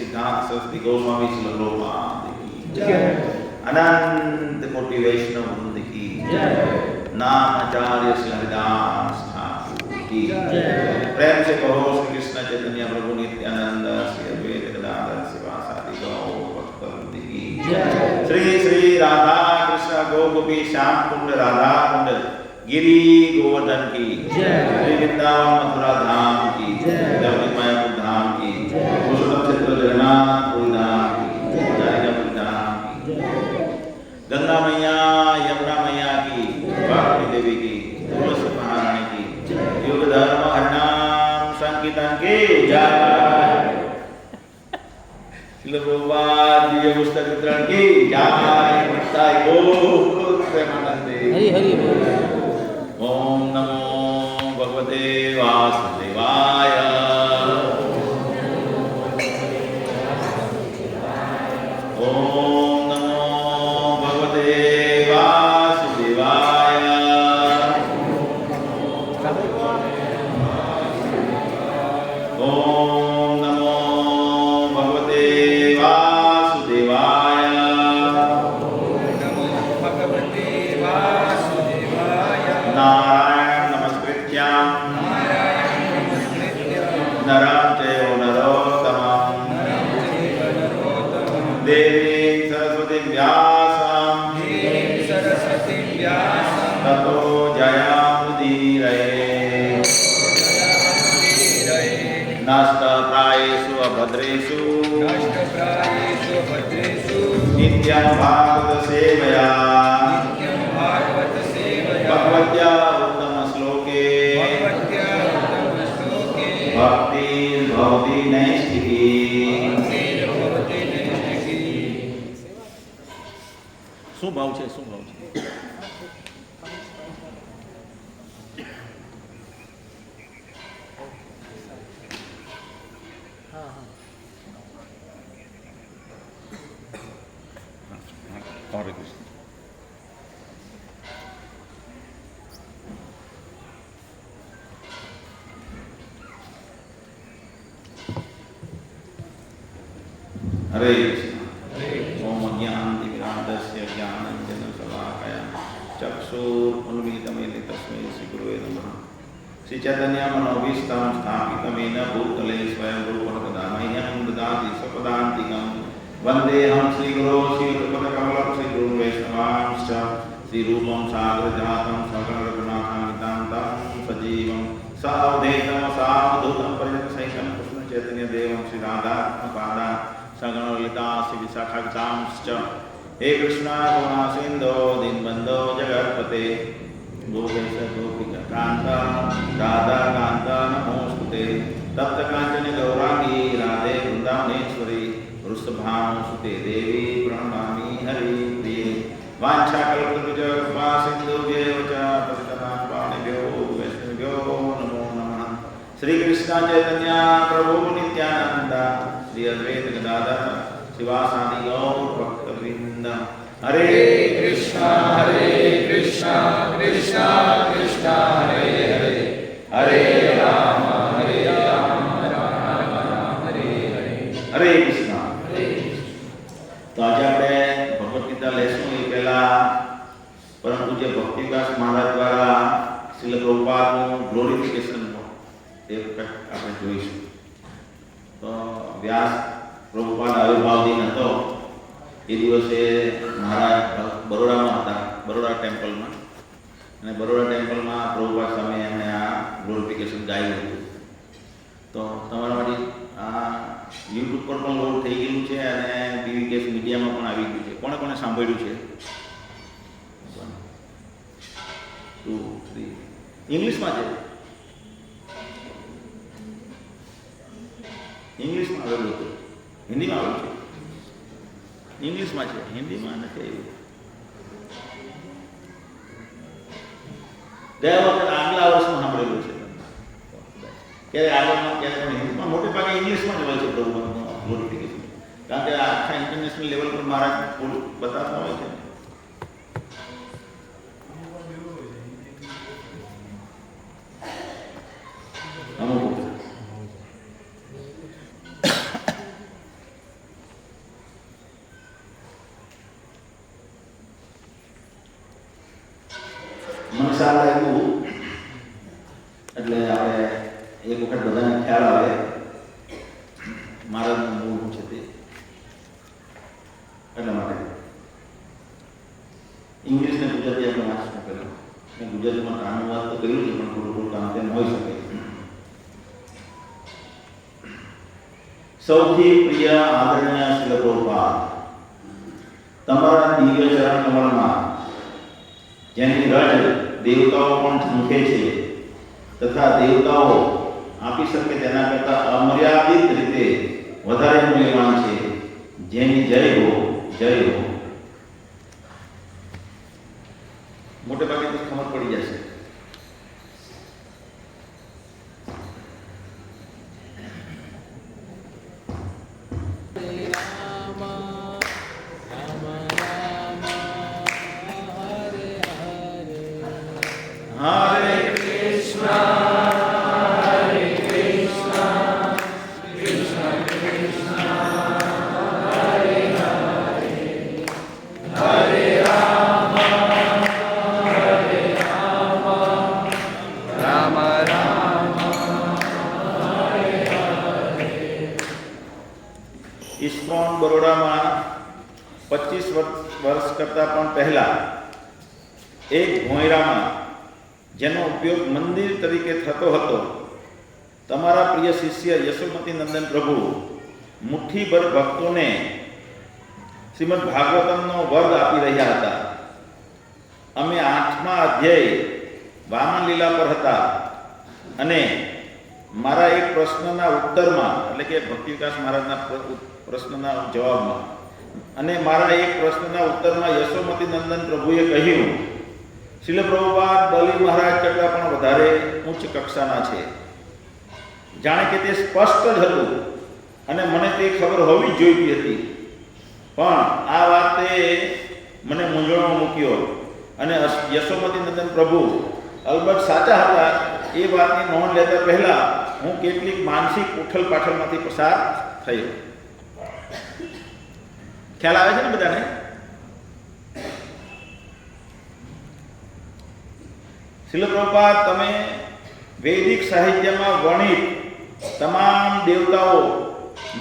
सिद्धांत सरस्वती गोस्वामी श्रील प्रभुपाद की जय, अनंत कोटि वैष्णव वृंद की जय, नामाचार्य श्री हरिदास ठाकुर की जय। प्रेम से कहो श्री कृष्ण चैतन्य प्रभु नित्यानंद श्री अद्वैत गदाधर शिवासादि गौर भक्तवृंद की जय। श्री श्री राधा कृष्ण गोपी श्याम कुंड राधा कुंड गिरी गोवर्धन की जय, श्री वृंदावन मथुरा धाम की जय, जगन्नाथ मायापुर धाम की जय, पुरुषोत्तम क्षेत्र जगन्नाथपुरी धाम की जय, जारिकापुरी धाम की जय, गंगा मैया यमुना मैया की, पार्वती देवी की, तुलसी महारानी की, युग धर्म हरिनाम संकीर्तन की जय, श्रील प्रभुपाद जी पुस्तक वितरण की जय, नित्याय गौर प्रेमानंदे हरि हरि बोल। ओम नमो भगवते वासुदेवाय। ओम नमो भगवते वासुदेवाय। ओम नमो भगवते वासुदेवाय। नारायण नमस्कृत्यां नरं चैव नरोत्तमं देवीं सरस्वतीं व्यासं ततो जयामुदीरये। नष्टप्रायेषु अभद्रेषु नित्यं भागवत सेवया भगवत्या उत्तम श्लोके भक्ति भवति नैष्ठिकी। શું ભાવ છે, શું ભાવ છે? હરે કૃષ્ણ. हरे कृष्ण। ओम ज्ञानतिमिरान्धस्य ज्ञानाञ्जनशलाकया चक्षुरुन्मीलितं तस्मै श्रीगुरवे नमः। श्रीचैतन्यमनोभीष्टं स्थापितं येन भूतले स्वयं रूपं तदा मह्यं ददाति स्वपदान्तिकं। वन्देऽहं श्रीगुरो श्रीयुतपदकमलं श्रीगुरुं वैष्णवांश्च श्रीरूपं सागरजातं सकलरघुनाथान्वितान्तं सजीवं सावधेतं सावधूतं परिजनसहितं कृष्णचैतन्यदेवं श्रीराधाकृष्णपादान् सगणललिता श्रीविशाखावितांश्च। हे कृष्णा करुणा सिन्धो दीनबन्धो जगत्पते गोपेश गोपिकान्त राधाकान्त नमोऽस्तुते। तप्तकाञ्चन गौराङ्गी राधे वृन्दावनेश्वरी वृषभानुसुते देवी प्रणमामि हरिप्रिये। वाञ्छाकल्पतरुभ्यश्च कृपा सिन्धुभ्येव च पतितानां पावनेभ्यो वैष्णवेभ्यो नमो नमः। श्रीकृष्ण चैतन्य प्रभु नित्यानंद श्री अद्वैत गदाधर शिवासादि गौर भक्तवृंद। हरे कृष्णा कृष्णा कृष्णा हरे हरे, हरे राम राम राम हरे हरे। हरे कृष्णा। तो आज આપણે ભગવદ ગીતા લેશું એ પહેલા પરમ પૂજ્ય ભક્તિદાસ મહારાજ દ્વારા શ્રીલ પ્રભુપાદનું ગ્લોરિફિકેશન એ આપણે જોઈશું. તો વ્યાસ પ્રભુપાદ આવિર્ભાવ દિન હતો એ દિવસે મહારાજ બરોડામાં હતા, બરોડા ટેમ્પલમાં, અને બરોડા ટેમ્પલમાં પ્રભુપાદ સામે એમણે આ ગ્લોરિફિકેશન ગાયું હતું. તો તમારા માટે આ યુટ્યુબ પર પણ લોડ થઈ ગયું છે અને ટીવી મીડિયામાં પણ આવી ગયું છે. કોણે કોણે સાંભળ્યું છે? 1 2 3 ઇંગ્લિશમાં છે, ઇંગ્લિશમાં આવેલું હતું, હિન્દીમાં આવેલું છે, ઇંગ્લિશમાં છે, હિન્દીમાં નથી આવ્યું. ગયા વખતે આગલા વર્ષમાં સાંભળેલું છે, ક્યારે આગળમાં ક્યારે પણ હિન્દીમાં, મોટે ભાગે ઇંગ્લિશમાં જ હોય છે પ્રભુનું ગ્લોરિફિકેશન, કારણ કે આખા ઇન્ટરનેશનલ લેવલ પર મહારાજ બતાવતા હોય છે. મહારાજનું મૂળ છે તે એટલા માટે ઇંગ્લિશ ને ગુજરાતી આપણે વાંચવું કર્યું. મેં ગુજરાતીમાં કામનું વાત તો કર્યું છે, પણ થોડું થોડું કામ તેમ હોઈ શકે. સૌથી પ્રિય આદરણીય શ્રી પ્રભુપાદ, તમારા દિવ્ય ચરણ કમળમાં જેની રજ દેવતાઓ પણ ઝંખે છે તથા દેવતાઓ આપી શકે તેના કરતાં અમર્યાદિત રીતે વધારે મૂલ્યવાન છે, જેની જય હો, જય હો. મોટે ભાગે તો ખબર પડી જશે. હરે કૃષ્ણ હરે કૃષ્ણ કૃષ્ણ કૃષ્ણ હરે હરે હરે રામ હરે રામ રામ રામ હરે હરે. ઇસ્કોન બરોડામાં 25 વર્ષ કરતાં પણ પહેલા એક ભોંયરામાં જેનો ઉપયોગ મંદિર તરીકે થતો હતો, તમારા પ્રિય શિષ્ય યશોમતી નંદન પ્રભુ મુઠ્ઠીભર ભક્તોને શ્રીમદ ભાગવતમનો વર્ગ આપી રહ્યા હતા. અમે 8મા અધ્યાય વામન લીલા પર હતા અને મારા એક પ્રશ્નના ઉત્તરમાં, એટલે કે ભક્તિ વિકાસ મહારાજના પ્રશ્નના જવાબમાં, અને મારા એક પ્રશ્નના ઉત્તરમાં યશોમતી નંદન પ્રભુએ કહ્યું, શ્રીલ પ્રભુપાદ બલી મહારાજ કરતાં પણ વધારે ઉચ્ચ કક્ષાના છે. જાણે કે તે સ્પષ્ટ જ હતું અને મને તે ખબર હોવી જ જોઈતી હતી, પણ આ વાતે મને મૂંઝવણમાં મૂક્યો અને યશોમતી નંદન પ્રભુ અલબત્ત સાચા હતા એ વાતની નોંધ લેતા પહેલા હું કેટલીક માનસિક ઉથલ પાથલમાંથી પસાર થયો. ખ્યાલ આવે છે ને બધાને? શ્રીલ પ્રભુપાદ, તમે વૈદિક સાહિત્યમાં વર્ણિત તમામ દેવતાઓ,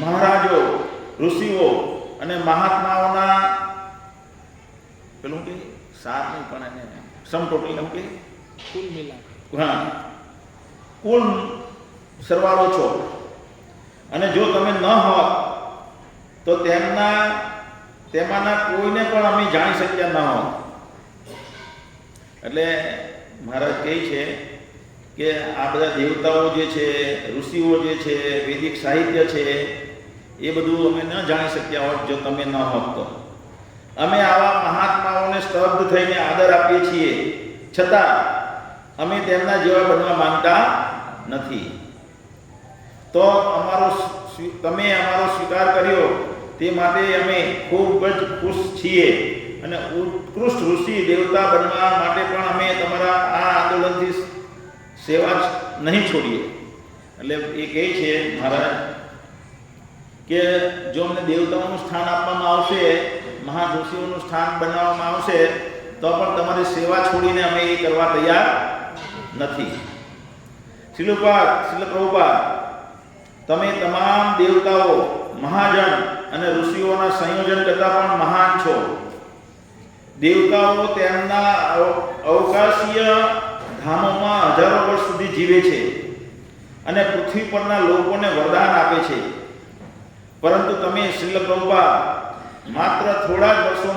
મહારાજો, ઋષિઓ અને મહાત્માઓના પેલું કે સાર નહીં પણ એને સમ ટોટલ એવું કે કુલ મિલા, હા, કુલ સરવાળો છો. અને જો તમે ન હોત તો તેમાંના કોઈને પણ અમે જાણી શક્યા ન હોત. એટલે મહારાજ કહે છે કે આ બધા દેવતાઓ જે છે, ઋષિઓ જે છે, વૈદિક સાહિત્ય છે, એ બધું અમે ન જાણી શક્યા હોત જો તમે ન હોત તો. અમે આવા મહાત્માઓને સ્તબ્ધ થઈને આદર આપીએ છીએ, છતાં અમે તેમના જેવા બનવા માંગતા નથી. તો તમે અમારો સ્વીકાર કર્યો તે માટે અમે ખૂબ જ ખુશ છીએ અને ઉત્કૃષ્ટ ઋષિ દેવતા બનવા માટે પણ અમે તમારા આ આંદોલનથી સેવા નહીં છોડીએ. એટલે એ કહે છે મહારાજ કે જો અમને દેવતાઓનું સ્થાન આપવામાં આવશે, મહાન ઋષિઓનું સ્થાન બનાવવામાં આવશે, તો પણ તમારી સેવા છોડીને અમે એ કરવા તૈયાર નથી. શ્રીલ પ્રભુપાદ, તમે તમામ દેવતાઓ, મહાજન અને ઋષિઓના સંયોજન કરતાં પણ મહાન છો. દેવતાઓ તેમના અવકાશીય ધામોમાં હજારો વર્ષ સુધી જીવે છે અને પૃથ્વી પરના લોકોને વરદાન આપે છે, પરંતુ તમે શ્રીલ પ્રભુપાદ માત્ર થોડા જ વર્ષો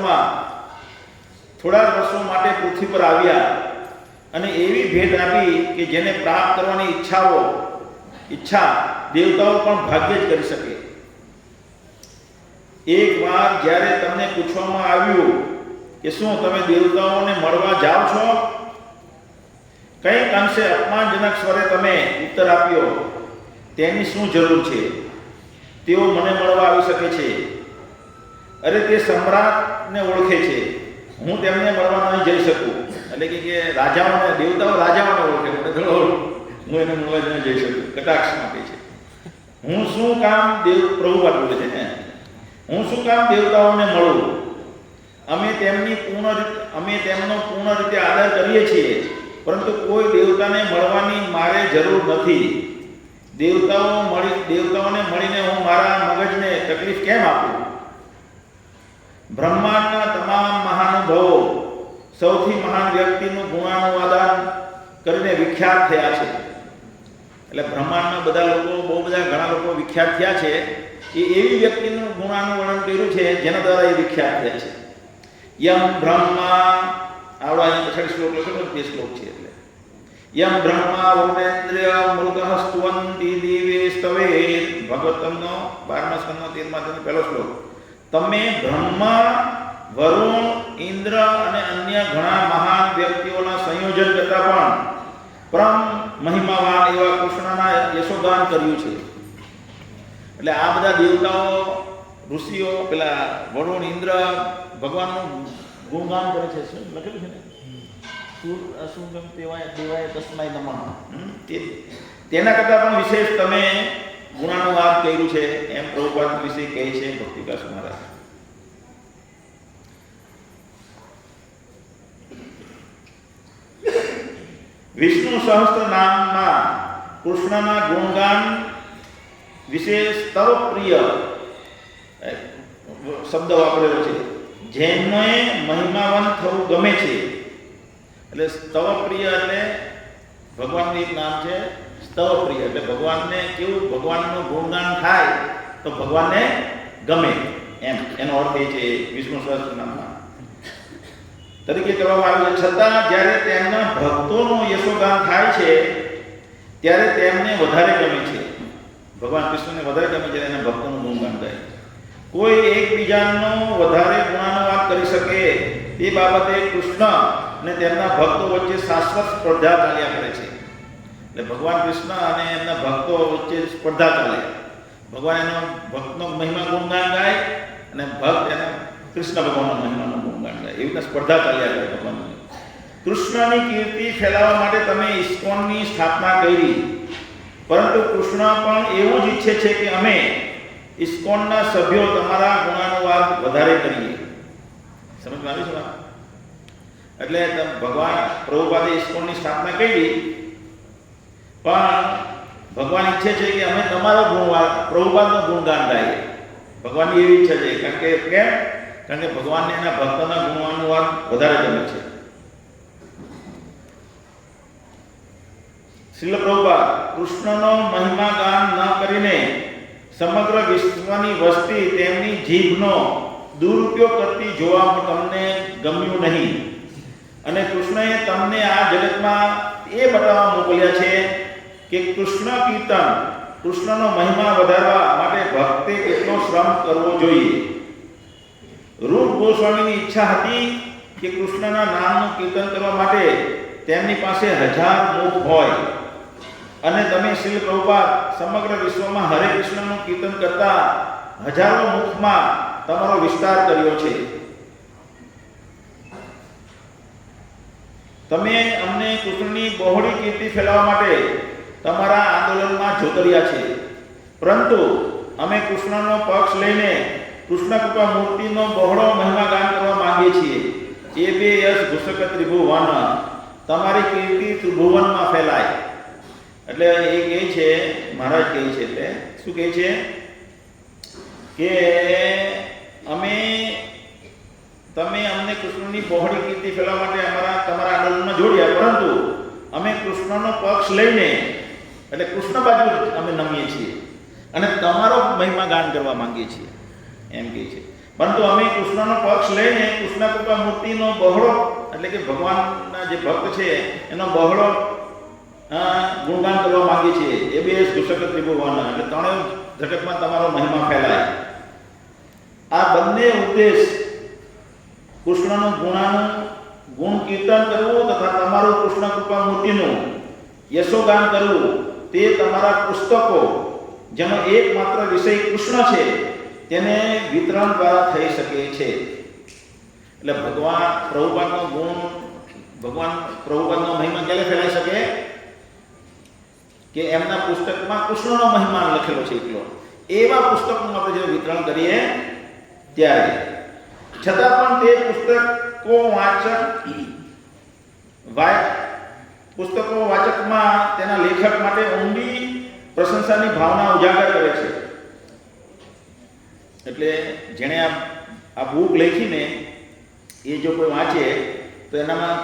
માટે પૃથ્વી પર આવ્યા અને એવી ભેટ આપી કે જેને પ્રાપ્ત કરવાની ઈચ્છા દેવતાઓ પણ ભાગ્યે જ કરી શકે. એક વાર જ્યારે તમને પૂછવામાં આવ્યું કે શું તમે દેવતાઓને મળવા જાઓ છો, કંઈક અંશે અપમાનજનક સ્વરે તમે ઉત્તર આપ્યો, તેની શું જરૂર છે? તેઓ મને મળવા આવી શકે છે. અરે તે સમ્રાટને ઓળખે છે, હું તેમને મળવા નહીં જઈ શકું. એટલે કે રાજાઓને, દેવતાઓ રાજાઓને ઓળખે, હું એને મળવા નહીં જઈ શકું. કટાક્ષ આપે છે. હું શું કામ પ્રભુપાદ બોલે છે ને, હું શું કામ દેવતાઓને મળું? અમે તેમનો પૂર્ણ રીતે આદર કરીએ છીએ, પરંતુ કોઈ દેવતાને મળવાની મારે જરૂર નથી. દેવતાઓને મળીને હું મારા મગજને તકલીફ કેમ આપું? બ્રહ્માંડના તમામ મહાનુભાવો સૌથી મહાન વ્યક્તિનું ગુણાનુવાદન કરીને વિખ્યાત થયા છે. એટલે બ્રહ્માંડના બધા લોકો, બહુ બધા ઘણા લોકો વિખ્યાત થયા છે. એ એવી વ્યક્તિનું ગુણાનુવર્ણન કર્યું છે જેના દ્વારા એ વિખ્યાત થયા છે. યમ બ્રહ્મા, આવડા અહીંયા પછાડી શ્લોક લખેલો તે શ્લોક છે. એટલે યમ બ્રહ્મા વરુણેન્દ્રિય મૃગઃ સ્તુવંતિ દિવે સ્તવે, ભગવતમનો 12મા સ્કંદનો 13મા અધ્યાયનો પહેલો શ્લોક. તમે બ્રહ્મા, વરુણ, ઇન્દ્ર અને અન્ય ઘણા મહાન વ્યક્તિઓના સંયોજન કરતા પણ પરમ મહિમાવાન એવા કૃષ્ણના યશોગાન કર્યું છે. એટલે આ બધા દેવતાઓ, ઋષિઓ, પેલા વરુણ, ઇન્દ્ર ભગવાનનું ગુણગાન કરે છે. શું લખેલું છે ને? સુર અસુગમ દેવાય તસ્માય નમઃ. તેના કરતાં પણ વિશેષ તમે ગુણાનુવાદ કર્યું છે એમ પ્રભુપાદ વિશે કહે છે ભક્તિદાસ મહારાજ. વિષ્ણુ સહસ્ત્ર નામમાં કૃષ્ણના ગુણગાન વિશે સ્તવપ્રિય શબ્દ વાપરેલો છે. જેને મહિમાવંત થવું ગમે છે. એટલે સ્તવપ્રિય એટલે ભગવાનનું એક નામ છે સ્તવપ્રિય. એટલે ભગવાનને કેવું, ભગવાનનું ગુણગાન થાય તો ભગવાનને ગમે એમ, એનો અર્થ એ છે વિષ્ણુ સહસ્ત્ર નામમાં તરીકે કરવામાં આવ્યું છે. છતાં જ્યારે તેમના ભક્તોનું યશોગાન થાય છે ત્યારે તેમને વધારે ગમે છે. ભગવાન કૃષ્ણને વધારે ગમે છે એના ભક્તોનું ગુણગાન ગાય. કોઈ એકબીજાનો વધારે ગુણાનુવાદ કરી શકે તે બાબતે કૃષ્ણ અને તેમના ભક્તો વચ્ચે શાશ્વત સ્પર્ધા ચાલ્યા કરે છે. એટલે ભગવાન કૃષ્ણ અને એમના ભક્તો વચ્ચે સ્પર્ધા ચાલે. ભગવાન એનો ભક્તનો મહિમા ગુણગાન ગાય અને ભક્ત એના કૃષ્ણ ભગવાનના મહિમાનું ગુણગાન ગાય. એવી રીતે સ્પર્ધા ચાલ્યા કરે ભગવાનની. કૃષ્ણની કીર્તિ ફેલાવવા માટે તમે ઇસ્કોનની સ્થાપના કરી, પરંતુ કૃષ્ણ પણ એવું જ ઈચ્છે છે કે અમે ઇસ્કોનના સભ્યો તમારા ગુણાનુવાદ વધારે કરીએ. સમજમાં આવી છે? એટલે ભગવાન પ્રભુપાદે ઇસ્કોનની સ્થાપના કરી, પણ ભગવાન ઈચ્છે છે કે અમે તમારો ગુણવાદ, પ્રભુપાદનો ગુણગાન ગાઈએ. ભગવાનની એવી ઈચ્છા છે. કારણ કે કેમ? કારણ કે ભગવાનને એના ભક્તોના ગુણવાનુવાદ વધારે ગમે છે. શ્રીલ પ્રભુપાદ કૃષ્ણનો મહિમા ગાન ન કરીને સમગ્ર વિશ્વની વસ્તી તેમની જીભનો દુરુપયોગ કરતી જોવા તમને ગમ્યું નહીં, અને કૃષ્ણએ તમને આ જગતમાં એ બતાવવા મોકલ્યા છે કે કૃષ્ણ કીર્તન, કૃષ્ણનો મહિમા વધારવા માટે ભક્તે કેટલો શ્રમ કરવો જોઈએ. રૂપ ગોસ્વામીની ઈચ્છા હતી કે કૃષ્ણના નામનું કીર્તન કરવા માટે તેમની પાસે 1000 મુખ હોય, અને તમે શ્રીલ પ્રભુપાદ સમગ્ર વિશ્વમાં હરે કૃષ્ણનું કીર્તન કરતા હજારો મુખમાં તમારો વિસ્તાર કર્યો છે. તમે અમને કૃષ્ણની બહોળી કીર્તિ ફેલાવવા માટે તમારા આંદોલનમાં જોતર્યા છે, પરંતુ અમે કૃષ્ણનો પક્ષ લઈને કૃષ્ણ કૃપા મૂર્તિનો બહોળો મહિમા ગાન કરવા માંગીએ છીએ. એ બે યશ ઘુસક ત્રિભુવન, તમારી કીર્તિ ત્રિભુવનમાં ફેલાય. એટલે એ કહે છે, મહારાજ કહે છે, એટલે શું કહે છે કે તમે અમને કૃષ્ણની બહોળી કીર્તિ ફેલાવવા માટે તમારા આંદોલનમાં જોડ્યા, પરંતુ અમે કૃષ્ણનો પક્ષ લઈને, એટલે કૃષ્ણ બાજુ અમે નમીએ છીએ અને તમારો મહિમા ગાન કરવા માંગીએ છીએ એમ કહે છે. પરંતુ અમે કૃષ્ણનો પક્ષ લઈને કૃષ્ણ કૃપા મૂર્તિનો બહોળો, એટલે કે ભગવાનના જે ભક્ત છે એનો બહોળો ગુણગાન કરવા માંગીએ છીએ. એ બે ઘુસક ત્રિભુવન, એટલે ત્રણેય જગતમાં તમારો મહિમા ફેલાય. આ બંને ઉદ્દેશ કૃષ્ણનું ગુણ કીર્તન કરવું તથા તમારું કૃષ્ણ કૃપા મૂર્તિનું યશોગાન કરવું, તે તમારા પુસ્તકો જેનો એકમાત્ર વિષય કૃષ્ણ છે તેને વિતરણ દ્વારા થઈ શકે છે. એટલે ભગવાન પ્રભુપાદનો મહિમા ક્યારે ફેલાઈ શકે કે એમના પુસ્તકમાં કૃષ્ણનો મહિમા લખેલો છે એટલો. એવા પુસ્તકનું આપણે જે વિતરણ કરીએ ત્યારે, છતાં પણ તે પુસ્તકો વાચકમાં તેના લેખક માટે ઊંડી પ્રશંસાની ભાવના ઉજાગર કરે છે. એટલે જેણે આ બુક લખીને એ જો કોઈ વાંચે તો એનામાં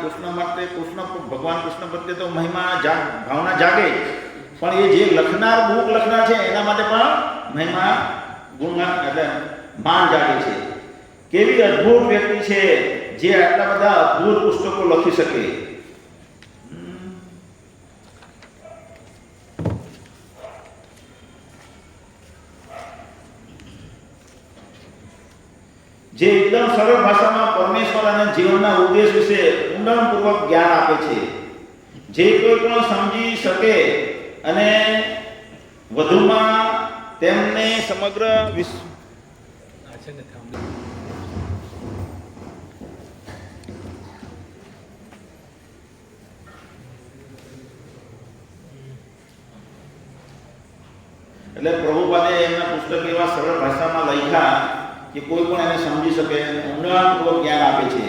ભગવાન કૃષ્ણ પ્રત્યે તો ભાવના જાગે, પણ એ જે બુક લખનાર છે એના માટે પણ મહિમા ગુણગાન એટલે માન જાગે છે. કેવી અદ્ભુત વ્યક્તિ છે જે આટલા બધા અદ્ભુત પુસ્તકો લખી શકે. જે એકદમ સરળ ભાષામાં પરમેશ્વર અને જીવનના ઉદ્દેશ વિશે ઊંડાણપૂર્વક જ્ઞાન આપે છે. જે કોઈ પણ સમજી શકે અને વધુમાં તેમને સમગ્ર વિશ્વ એટલે પ્રભુપાદે એમના પુસ્તક એવા સરળ ભાષામાં લખ્યા કે કોઈ પણ એને સમજી શકે, ઊંડાણપૂર્વક જ્ઞાન આપે છે.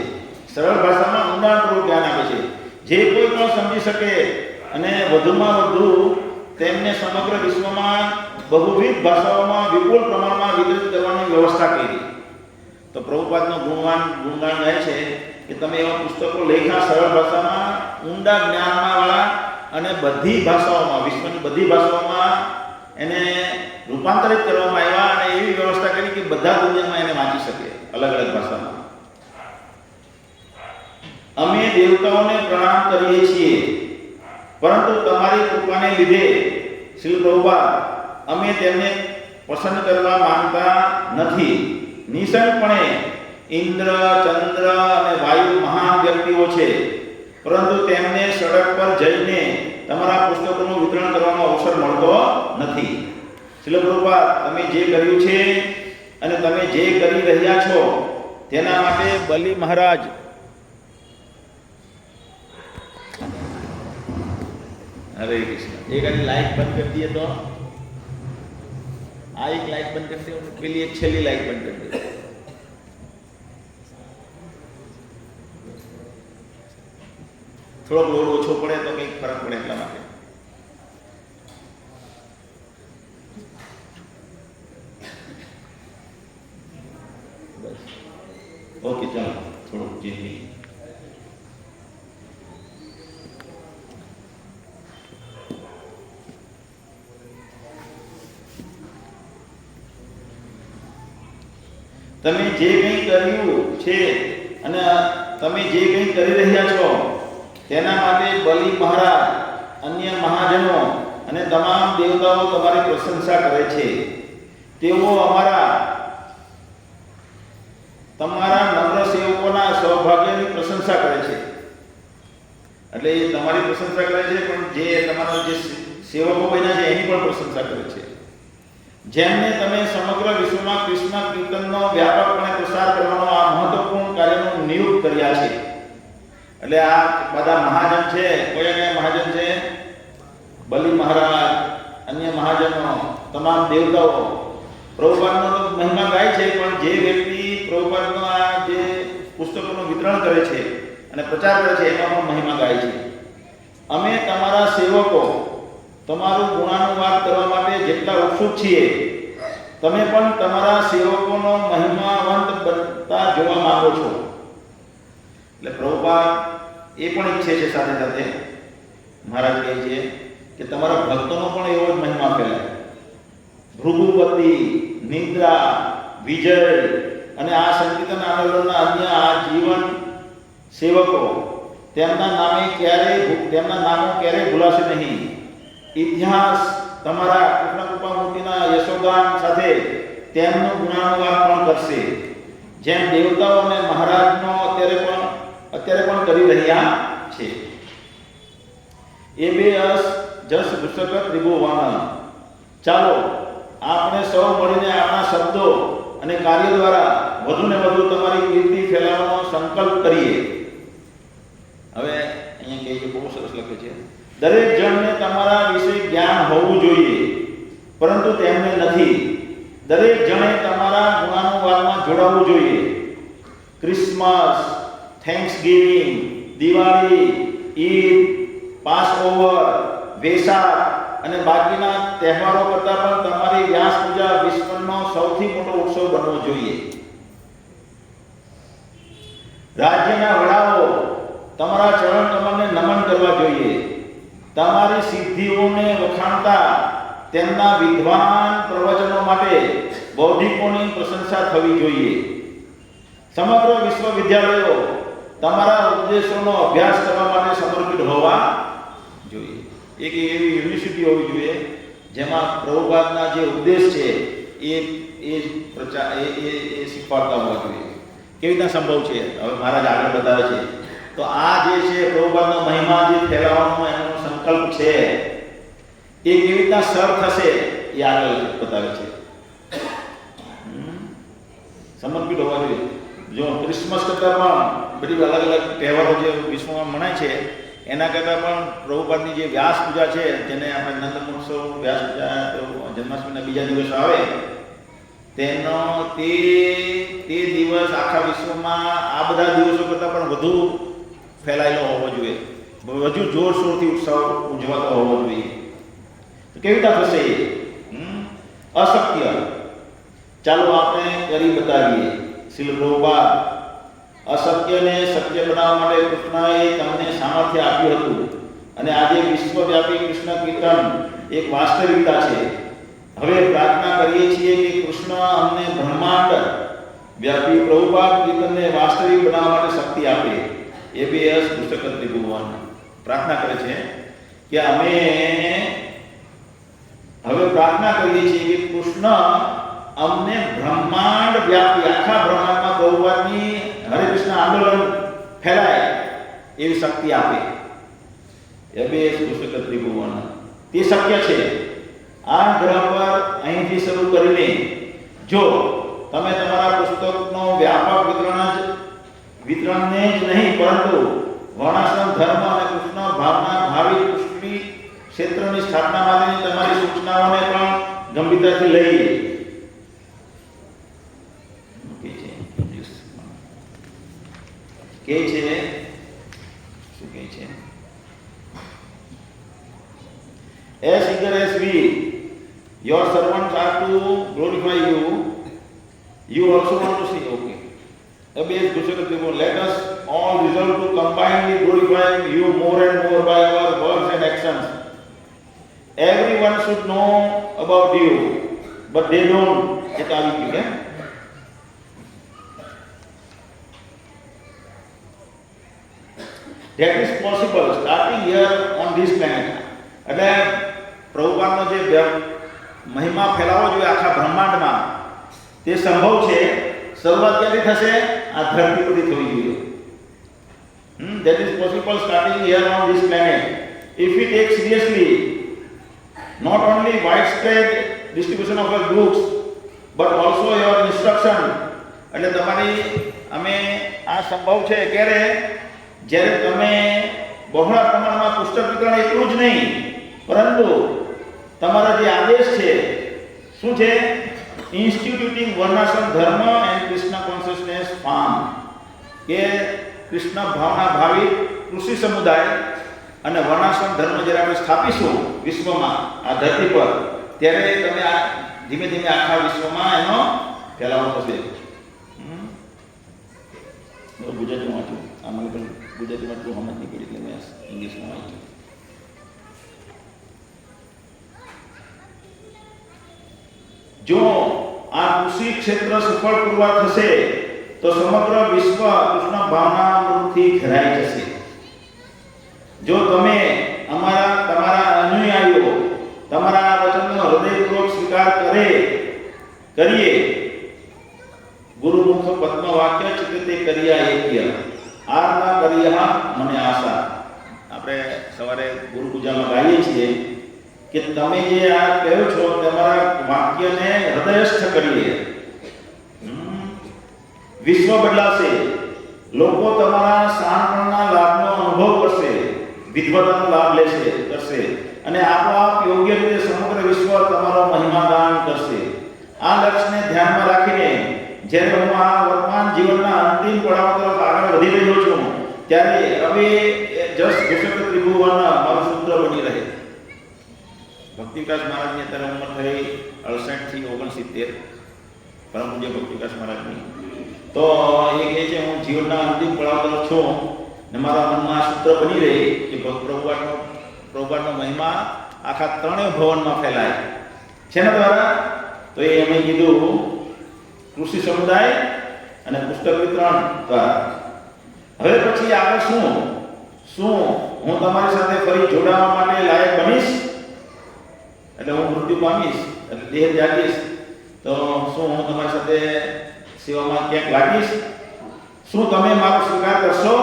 સરળ ભાષામાં ઊંડાણપૂર્વક જ્ઞાન આપે છે. જે કોઈ પણ સમજી શકે અને વધુમાં વધુ તેમને સમગ્ર વિશ્વમાં બહુવિધ ભાષાઓમાં વિપુલ પ્રમાણમાં વિતરિત કરવાની વ્યવસ્થા કરી. તો પ્રભુપાદનો ગુણગાન કહે છે કે તમે એવા પુસ્તકો લખ્યા સરળ ભાષામાં, ઊંડા જ્ઞાનમાં વાળા અને બધી ભાષાઓમાં, વિશ્વની બધી ભાષાઓમાં એને રૂપાંતરિત કરવામાં આવ્યા અને એવી વ્યવસ્થા કરી કે બધા દુનિયામાં એને વાંચી શકે અલગ અલગ ભાષામાં. અમે દેવતાઓને પ્રણામ કરીએ છીએ, પરંતુ તમારી કૃપાને લીધે શ્રી પ્રભુપાદ અમે તેમને પસંદ કરવા માંગતા નથી. નિઃસંકપણે ઇન્દ્ર, ચંદ્ર અને વાયુ મહાન વ્યક્તિઓ છે, પરંતુ તેમને સડક પર જઈને તમારા પુસ્તકોનું વિતરણ કરવાનો અવસર મળતો નથી. શ્રી પ્રભુપાદ તમે જે કર્યું છે અને તમે જે કરી રહ્યા છો તેના માટે બલિ મહારાજ હરે કૃષ્ણ. એક આની લાઈટ બંધ કરી દઈએ તો આ એક લાઈટ બંધ કરી દે, પેલી એક છેલ્લી લાઈટ બંધ કરી દે. થોડોક લોડ ઓછો પડે તો કંઈક ફરક પડે એટલા માટે. બસ ઓકે, ચાલો થોડુંક ચેન્જ. તમે જે કંઈ કર્યું છે અને તમે જે કંઈ કરી રહ્યા છો તેના માટે બલિ મહારાજ, અન્ય મહાજનો અને તમામ દેવતાઓ તમારી પ્રશંસા કરે છે. તેઓ તમારા નમ્ર સેવકોના સૌભાગ્યની પ્રશંસા કરે છે. એટલે એ તમારી પ્રશંસા કરે છે, પણ જે તમારા જે સેવકો બન્યા છે એની પણ પ્રશંસા કરે છે. જેમને તમે સમગ્ર વિશ્વમાં કૃષ્ણ કીર્તનનો વ્યાપકપણે પ્રસાર કરવાનો આ મહત્વપૂર્ણ કાર્યનું નિયુક્ત કર્યા છે. એટલે આ બધા મહાજન છે. કયા મહાજન છે? બલિ મહારાજ, અન્ય મહાજનો, તમામ દેવતાઓ. પ્રભુપાદનો તો મહિમા ગાય છે, પણ જે વ્યક્તિ પ્રભુપાદનો આ જે પુસ્તકોનું વિતરણ કરે છે અને પ્રચાર કરે છે એમાં પણ મહિમા ગાય છે. અમે તમારા સેવકો તમારું ગુણાનુવાદ કરવા માટે જેટલા ઉત્સુક છીએ, તમે પણ તમારા સેવકોનો મહિમાવંત બનતા જોવા માંગો છો. એટલે પ્રભુપાદ એ પણ ઈચ્છે છે સાથે સાથે મહારાજ કહે છે કે તમારા ભક્તોનો પણ એવો જ મહિમા ફેલાય. ભૃગુપતિ, નિદ્રા, વિજય અને આ સંકીર્તન આંદોલનના અન્ય આ જીવન સેવકો, તેમના નામો ક્યારેય ભૂલાશે નહીં. ઇતિહાસ તમારા કૃષ્ણ કૃપા મૂર્તિના યશોગાન સાથે તેમનું ગુણાનુવાદ પણ કરશે, જેમ દેવતાઓ અને મહારાજનો અત્યારે પણ કરી રહ્યા છે. એ બે જસ પુસ્તક ત્રિભુવન. ચાલો આપણે સૌ મળીને આપણા શબ્દો અને કાર્ય દ્વારા વધુ ને વધુ તમારી કીર્તિ ફેલાવવાનો સંકલ્પ કરીએ. હવે અહીંયા કહે છે, બહુ સરસ લખે છે, દરેક જણને તમારા વિશે જ્ઞાન હોવું જોઈએ, પરંતુ તેમને નથી. દરેક જણે તમારા ગુણાનુવાદમાં જોડાવવું જોઈએ. ક્રિસમસ, થેન્ક્સગિવિંગ, દિવાળી, ઈદ, પાસઓવર, વેસાખ અને બાકીના તહેવારો કરતાં પણ તમારી વ્યાસ પૂજા વિશ્વનો સૌથી મોટો ઉત્સવ બનવો જોઈએ. રાજ્યના વડાઓ તમારા ચરણ કમળને નમન કરવા જોઈએ. તમારી સિદ્ધિઓને વખાણતા તેમના વિદ્વાન પ્રવચનો માટે બૌદ્ધિકોની પ્રશંસા થવી જોઈએ. સમગ્ર વિશ્વવિદ્યાલયો તમારા ઉદ્દેશોનો અભ્યાસ કરવા માટે સમર્પિત હોવા જોઈએ. એક એવી યુનિવર્સિટી હોવી જોઈએ જેમાં પ્રભુપાદના જે ઉદ્દેશ છે એ શીખવાડતા હોવા જોઈએ. કેવી રીતના સંભવ છે? હવે મહારાજ આગળ બતાવે છે. તો આ જે છે પ્રભુપાદનો મહિમા જે ફેલાવવાનો એનો સંકલ્પ છે એ કેવી રીતના સર થશે એ આગળ બતાવે છે. સમર્પિત હોવા જોઈએ. જો ક્રિસમસ કરતાં પણ બધી અલગ અલગ તહેવારો જે વિશ્વમાં મનાય છે એના કરતાં પણ પ્રભુપાદની જે વ્યાસ પૂજા છે, જેને આપણે નંદ મહોત્સવ, વ્યાસ પૂજા, જન્માષ્ટમીના બીજા દિવસ આવે તેનો તે દિવસ આખા વિશ્વમાં આ બધા દિવસો કરતાં પણ વધુ ફેલાયેલો હોવો જોઈએ, વધુ જોરશોરથી ઉત્સવ ઉજવાતો હોવો જોઈએ. તો કેવી રીતે થશે? અશક્ય. ચાલો આપણે કરી બતાવીએ. શ્રીલ પ્રભુપાદ અશક્યને શક્ય બનાવવા માટે કૃષ્ણએ તમને સામર્થ્ય આપ્યું હતું અને આજે વિશ્વવ્યાપી કૃષ્ણ કીર્તન એક વાસ્તવિકતા છે. હવે પ્રાર્થના કરીએ છીએ કે કૃષ્ણ અમને બ્રહ્માંડ વ્યાપી પ્રભુપાદ કીર્તનને વાસ્તવિક બનાવવા માટે શક્તિ આપે. એબીએસ પુસ્તક ત્રિભુવન પ્રાર્થના કરે છે કે અમે હવે પ્રાર્થના કરીએ છીએ કે કૃષ્ણ અમને બ્રહ્માંડ વ્યાપી આખા બ્રહ્માંડમાં પ્રભુપાદની હરે કૃષ્ણ આંદોલન ફેલાય એવી શક્તિ આપે. એબીએસ પુસ્તક ત્રિભુવન તે શક્ય છે. આ ગ્રહ પર અહીંથી શરૂ કરીને જો તમે તમારા પુસ્તકનો વ્યાપક વિતરણને જ નહીં પરંતુ વર્ણાશ્રમ ધર્મ અને કૃષ્ણ ભાવના ભાવિ પુષ્ટિ ક્ષેત્રની સ્થાપના માટેની તમારી સૂચનાઓને પણ ગંભીરતાથી લઈએ. કે છે શું કહે છે? As eager as we, your servants are to glorify you, you also want to see. Okay. Let us all resolve to combinely glorify you more and more by our words and actions. Everyone should know about you, but they don't. That is possible starting here on this planet. એટલે પ્રભુપાદનો જે મહિમા ફેલાવો જોઈએ આખા બ્રહ્માંડમાં તે સંભવ છે. શરૂઆત ક્યાંથી થશે? આ ધરતી પરથી થવી જોઈએ. That is possible starting here on this planet. If we take seriously not only widespread distribution of your books but also your instruction. એટલે તમારી અમે આ સંભવ છે ક્યારે? જ્યારે તમે બહોળા પ્રમાણમાં પુસ્તક વિતરણ એટલું જ નહીં પરંતુ તમારા જે આદેશ છે શું છે? ઇન્સ્ટિટ્યુટિંગ વર્ણાશ્રમ ધર્મ એન્ડ કૃષ્ણ કોન્શિયસનેસ ફાર્મ, કે કૃષ્ણ ભાવના ભાવિક કૃષિ સમુદાય અને વર્ણાશ્રમ ધર્મ જ્યારે આપણે સ્થાપીશું વિશ્વમાં આ ધરતી પર ત્યારે તમે આ ધીમે ધીમે આખા વિશ્વમાં એનો ફેલાવો થશે. ગુજરાતીમાં વાંચ્યું, આમાં પણ ગુજરાતીમાં એટલું સમજ નહીં પડી એટલે મેં ઇંગ્લિશમાં વાંચ્યું. જો આ કૃષિ ક્ષેત્ર સફળપૂર્વક થશે તો સમગ્ર વિશ્વ કૃષ્ણ ભાવનાથી ઘેરાઈ જશે. જો તમે તમારા અનુયાયીઓ તમારા વચનનો હૃદયપૂર્વક સ્વીકાર કરીએ ગુરુમુખ પદ્મ વાક્ય છે તે કર્યા એક્ય આના કર્યા મને આશા. આપણે સવારે ગુરુ પૂજામાં ગાઈએ છીએ કે તમે જે આ કહો છો તમારા વાક્યને હૃદયસ્થ કરીએ. વિશ્વ બદલાશે. લોકો તમારા શાણપણના લાભનો અનુભવ કરશે, વિદ્વતાનો લાભ કરશે અને આપોઆપ યોગ્ય રીતે સમગ્ર વિશ્વ તમારો મહિમાગાન કરશે. આ લક્ષ્યને ધ્યાનમાં રાખીને જ્યારે હું આ વર્તમાન જીવનના અંતિમ પડાવ તરફ આગળ વધી રહ્યો છું ત્યારે હવે જસ પુસ્તક ત્રિભુવન મારું સૂત્ર બની રહે. ભક્તિ વિકાસ મહારાજની અત્યારે ઉંમર થઈ 68 થી 69, પરમ પૂજ્ય ભક્તિ વિકાસ મહારાજની. તો એ કહે છે હું જીવનના અંતિમ પડાવ તરફ છું ને મારા મનમાં સૂત્ર બની રહે કે પ્રભુપાદનો મહિમા આખા ત્રણેય ભવનમાં ફેલાય. શેના દ્વારા? તો એ એમણે કીધું કૃષિ સમુદાય અને પુસ્તક વિતરણ દ્વારા. હવે પછી આગળ શું હું તમારી સાથે ફરી જોડાવા માટે લાયક બનીશ? એટલે હું મૃત્યુ પામીશ, એટલે દેહ ત્યાગીશ, તો શું હું તમારી સાથે સેવામાં ક્યાંક લાગીશ? શું તમે મારો સ્વીકાર કરશો?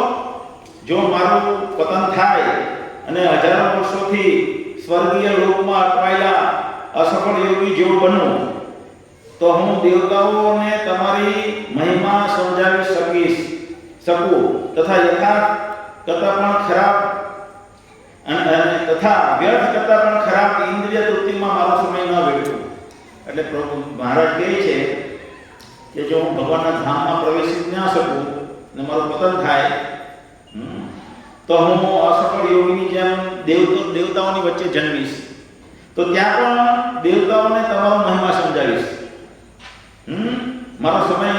જો મારું પતન થાય અને હજારો વર્ષોથી સ્વર્ગીય લોકમાં અટવાયેલા અસફળ યોગી જેવો બનું, તો હું દેવતાઓને તમારી મહિમા સમજાવી શકું તથા યથાર્થ કરતા પણ ખરાબ તથા વ્યર્થ કરતા પણ ખરાબ ઇન્દ્રિય તૃપ્તિમાં મારો સમય ન વેડફું. એટલે પ્રભુ મહારાજ કહે છે કે જો હું ભગવાનના ધામમાં પ્રવેશી ન શકું ને મારું પતન થાય, તો હું અસફળ યોગીની જેમ દેવતાઓની વચ્ચે જન્મીશ, તો ત્યાં પણ દેવતાઓને તમારો મહિમા સમજાવીશ. મારો સમય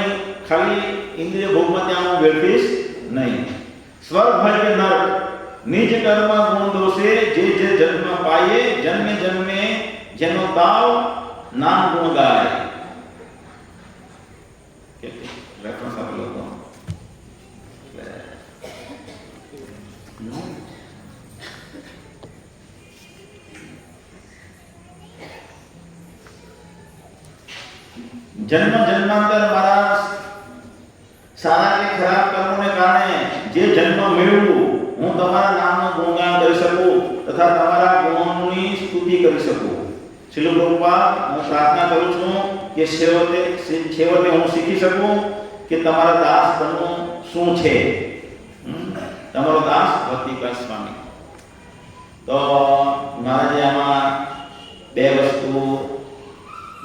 ખાલી ઇન્દ્રિય ભોગમાં ત્યાં હું વેડફીશ નહીં. સ્વર્ગ હોય કે નરક, નિજ કર્મ ગુણ દોષે જે જન્મ પાયે, જન્મે જન્મે જેનો તાવ નામ ગુણ ગાય. રેફરન્સ આપેલો હતો. જન્મ જન્માંતર મારા સારા કે ખરાબ કર્મોને કારણે જે જન્મ મેળવું, હું તમારા નામનું ગુણગાન કરી શકું તથા તમારા ગુણોની સ્તુતિ કરી શકું. શ્રીલ પ્રભુપાદ, હું પ્રાર્થના કરું છું કે છેવટે હું શીખી શકું કે તમારા દાસ બનવું શું છે. તમારો દાસ ભક્તિ વિકાસ સ્વામી. તો મહારાજે આમાં બે વસ્તુ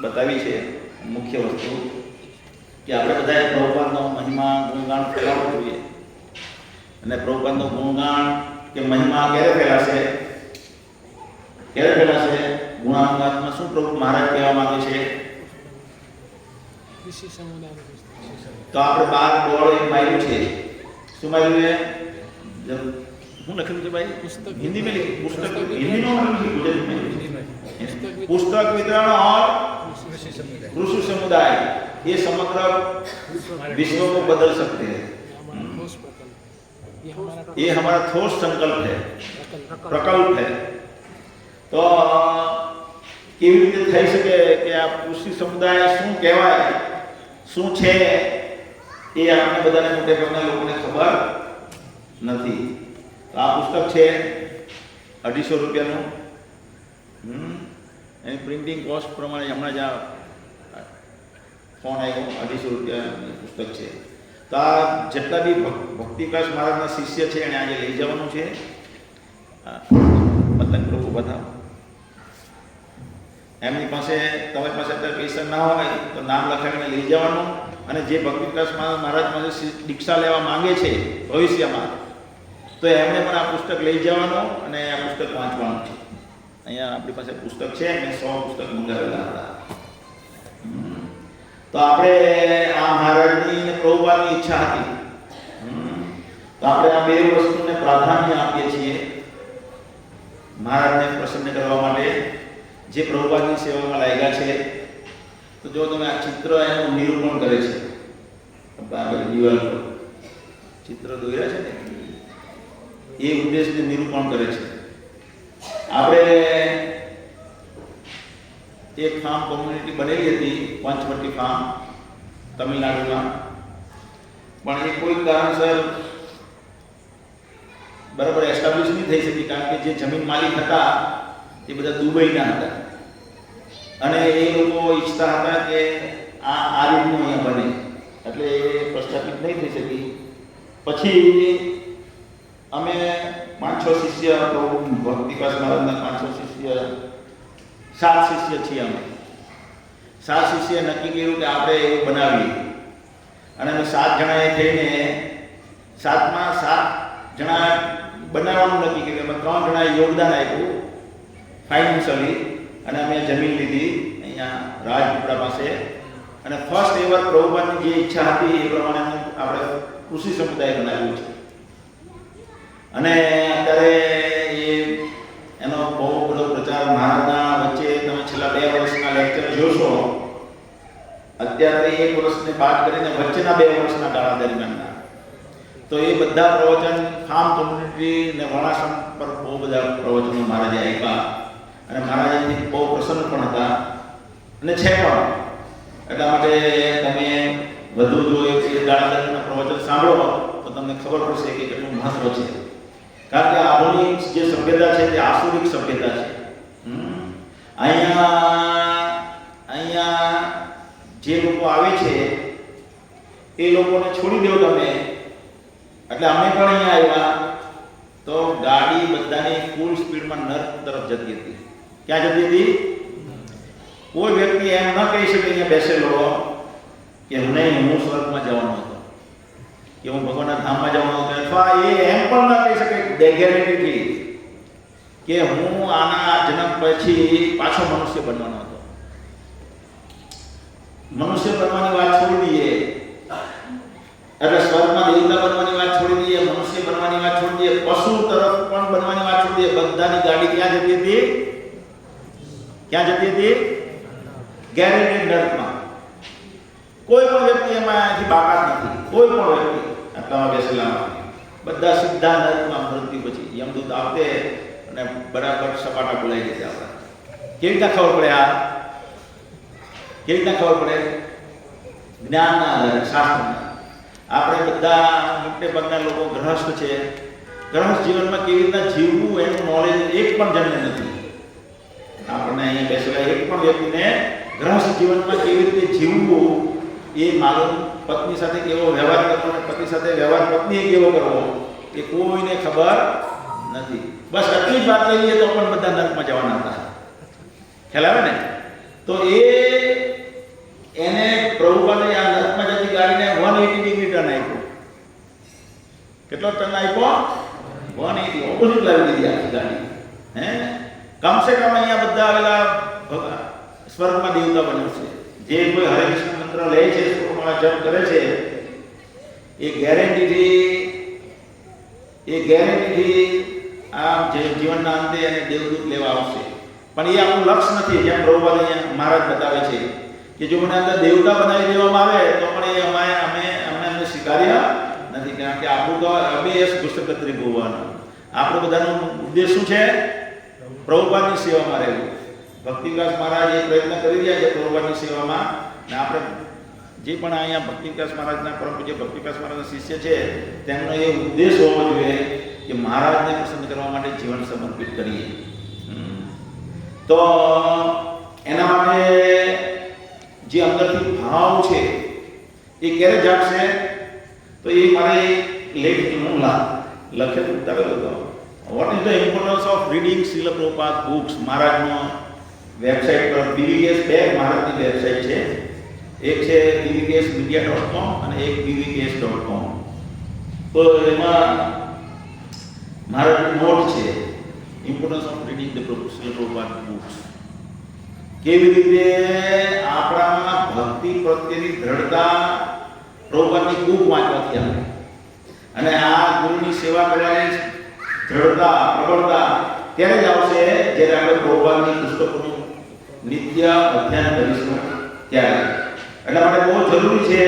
બતાવી છે. મુખ્ય વસ્તુ કે આપણે બધાએ પ્રભુપાદનો મહિમા ગુણગાન ફેલાવવો જોઈએ. અને પ્રભુપાદનો ગુણગાન કે મહિમા ક્યારે ફેલાશે? ગુણાનુગાતમાં શું પ્રભુ મહારાજ કહેવા માંગે છે? તો આપણે 12 બોર્ડ એક માર્યું છે. શું માર્યું છે? હું લખેલું છે ભાઈ? હિન્દી में लिखी पुस्तक, हिंदी में पुस्तक वितरण और कृषि समुदाय, ये समग्र विश्व को बदल सकते हैं. ये हमारा ठोस संकल्प है, प्रकल्प है. तो કેવી રીતે થઈ શકે કે આ કૃષિ સમુદાય શું કહેવાય, શું છે, એ આપણે બધાને મોટે ભાગના લોકોને ખબર નથી. તો આ પુસ્તક છે 250 રૂપિયાનું. એની પ્રિન્ટિંગ કોસ્ટ પ્રમાણે હમણાં જ આ ફોન આવ્યો, 250 રૂપિયાની પુસ્તક છે. તો આ જેટલા બી ભક્તિ વિકાસ મહારાજના શિષ્ય છે એને આજે લઈ જવાનું છે. પતંગ પ્રભુ બતાવો. એમની પાસે, તમારી પાસે અત્યારે પૈસા ના હોય તો નામ લખાવીને લઈ જવાનું. અને જે ભક્તિ વિકાસ મહારાજ પાસે દીક્ષા લેવા માંગે છે ભવિષ્યમાં, તો એમણે પણ આ પુસ્તક લઈ જવાનું અને આ પુસ્તક વાંચવાનું છે. અહીંયા આપણી પાસે પુસ્તક છે અને 100 પુસ્તક મંગાવેલા હતા. તો આપણે આ મહારાજની અને પ્રભુપાદની ઈચ્છા હતી, તો આપણે આ બે વસ્તુને પ્રાધાન્ય આપીએ છીએ. મહારાજને પ્રસન્ન કરવા માટે જે પ્રભુપાદની સેવામાં લાગ્યા છે. તો જો તમે આ ચિત્ર એનું નિરૂપણ કરે છે, દિવાલ પર ચિત્ર દોર્યા છે ને, એ ઉદ્દેશને નિરૂપણ કરે છે. આપણે એક ફાર્મ કોમ્યુનિટી બનેલી હતી, પંચવટી ફાર્મ, તમિલનાડુમાં. પણ એ કોઈ કારણસર બરાબર એસ્ટાબ્લિશ નહીં થઈ શકી, કારણ કે જે જમીન માલિક હતા એ બધા દુબઈના હતા. અને એ લોકો ઈચ્છતા હતા કે આ રીતનું અહીંયા બને, એટલે એ પ્રસ્થાપિત નહીં થઈ શકી. પછી અમે 5-6 શિષ્ય, ભક્તિ વિકાસ મહારાજના 5-6 શિષ્ય, 7 શિષ્ય છીએ અમે. 7 શિષ્ય નક્કી કર્યું કે આપણે એવું બનાવીએ. અને અમે 7 જણાએ થઈને 7માં 7 જણા બનાવવાનું નક્કી કર્યું. અમે 3 જણાએ યોગદાન આપ્યું ફાઇનાન્શિયલી, અને અમે જમીન લીધી અહીંયા રાજપીપળા પાસે. અને ફર્સ્ટ એવર પ્રભુપાદની જે ઈચ્છા હતી એ પ્રમાણે આપણે કૃષિ સમુદાય બનાવ્યું છે. અને અત્યારે એનો બહુ બધો પ્રચાર મહારાજના વચ્ચે તમે છેલ્લા 2 વર્ષના લેક્ચર જોશો. અત્યારે 1 વર્ષને બાદ કરીને વચ્ચેના 2 વર્ષના ગાળા દરમિયાનના તો એ બધા પ્રવચન ફાર્મ કોમ્યુનિટી ને વર્ણાશ્રમ પર બહુ બધા પ્રવચનો મહારાજે આપ્યા. અને મહારાજથી બહુ પ્રસન્ન પણ હતા અને છે પણ. એટલા માટે તમે વધુ જો એ ગાળા દરમિયાનના પ્રવચન સાંભળો તો તમને ખબર પડશે કે કેટલું મહત્વ છે. કારણ કે આધુનિક જે સભ્યતા છે તે આસુરિક સભ્યતા છે. અહીંયા જે લોકો આવે છે એ લોકોને છોડી દો તમે. એટલે અમે પણ અહીંયા આવ્યા તો ગાડી બધાની ફૂલ સ્પીડમાં નર્ક તરફ જતી હતી. ક્યાં જતી હતી? કોઈ વ્યક્તિ એમ ન કહી શકે અહીંયા બેસેલો કે નહીં હું સ્વર્ગમાં જવાનો હતો કે હું ભગવાનના ધામમાં જવાનો હતો. અથવા એ એમ પણ ન કહી શકે ગેરંટીથી કે હું આના જન્મ પછી પાછો મનુષ્ય બનવાનો હતો. મનુષ્ય બનવાની વાત છોડી દઈએ, એટલે સ્વર્ગમાં દેવતા બનવાની વાત છોડી દઈએ, મનુષ્ય બનવાની વાત છોડી દઈએ, પશુ તરફ પણ બનવાની વાત છોડી દઈએ. બધાની ગાડી ક્યાં જતી હતી? ક્યાં જતી હતી? ગેરંટેડ નર્કમાં. કોઈ પણ વ્યક્તિ એમાંથી બાકાત નથી. કોઈ પણ વ્યક્તિ આટલામાં બેસેલા બધા સીધા નર્કમાં મૃત્યુ પછી યમદૂત આવતે અને બરાબર સપાટા બોલાઈ દેતા આપણા. કેવી રીતના ખબર પડે? કેવી રીતના ખબર પડે? જ્ઞાનના આધારે, શાસ્ત્રના. આપણે બધા મોટે ભાગના લોકો ગ્રહસ્થ છે. ગ્રહસ્થ જીવનમાં કેવી રીતના જીવવું એનું નોલેજ એક પણ જણને નથી. આપણને અહીંયા બેસેલા એક પણ વ્યક્તિને ગ્રહસ્થ જીવનમાં કેવી રીતે જીવવું એ માલુમ, પત્ની સાથે કેવો વ્યવહાર કરવો અને પતિ સાથે વ્યવહાર પત્નીએ કેવો કરવો એ કોઈને ખબર નથી. બસ આટલી જ વાત લઈએ તો પણ બધા નર્કમાં જવાના હતા. ખ્યાલ આવે ને? તો એને પ્રભુપાદે આ નર્કમાં જતી ગાડીને 180 ડિગ્રી ટર્ન આપ્યો. કેટલો ટર્ન આપ્યો? 180. ઓપોઝિટ લાવી દીધી આખી ગાડી. કમસે કમ અહીંયા બધા આવેલા સ્વર્ગમાં દેવતા બન્યું છે. જે કોઈ હરે કૃષ્ણ મંત્ર લે છે, સ્વર્ગમાં જપ કરે છે, એ ગેરંટીથી આ જે જીવનના અંતે એને દેવદૂત લેવા આવશે. પણ એ આપણું લક્ષ્ય નથી. જેમ પ્રભુપાદ અહીંયા મહારાજ બતાવે છે કે જો મને અંદર દેવતા બનાવી દેવામાં આવે તો પણ એ અમે સ્વીકાર્ય નથી. કારણ કે આપણું તો અભેયસ ગુસ્તકત્રી ભુવન. આપણું બધાનો ઉદ્દેશ શું છે? પ્રભુપાદની સેવામાં રહેવું. ભક્તિવિકાસ મહારાજ એ પ્રયત્ન કરી રહ્યા છે પ્રભુપાદની સેવામાં. ને આપણે જે પણ અહીંયા ભક્તિવિકાસ મહારાજના પરમ પૂજ્ય ભક્તિવિકાસ મહારાજના શિષ્ય છે તેમનો એ ઉદ્દેશ હોવો જોઈએ કે મહારાજને પ્રસન્ન કરવા માટે જીવન સમર્પિત કરીએ. તો એના માટે જે અંદરથી ભાવ છે એ ક્યારે જાગશે? તો એ મારે લેખનું લખેલું ઉતારેલો હતો. What is the importance of reading Srila Prabhupada books? મહારાજનો વેબસાઇટ પર BVKS 2 મહારાજની વેબસાઇટ છે. એક છે bvksmedia.com અને એક bvks.com. તો એમાં મહારાજની નોટ છે importance of reading the Srila Prabhupada books. કેવી રીતે આપણામાં ભક્તિ પ્રત્યેની દ્રઢતા પ્રભુપાદની બુક વાંચવાથી આવે અને આ ગુરુની સેવા કરવાની દ્રઢતા, પ્રબળતા ત્યારે જ આવશે જ્યારે આપણે પ્રભુપાદની પુસ્તકોનું નિત્ય અધ્યયન કરીશું ત્યારે. એટલા માટે બહુ જરૂરી છે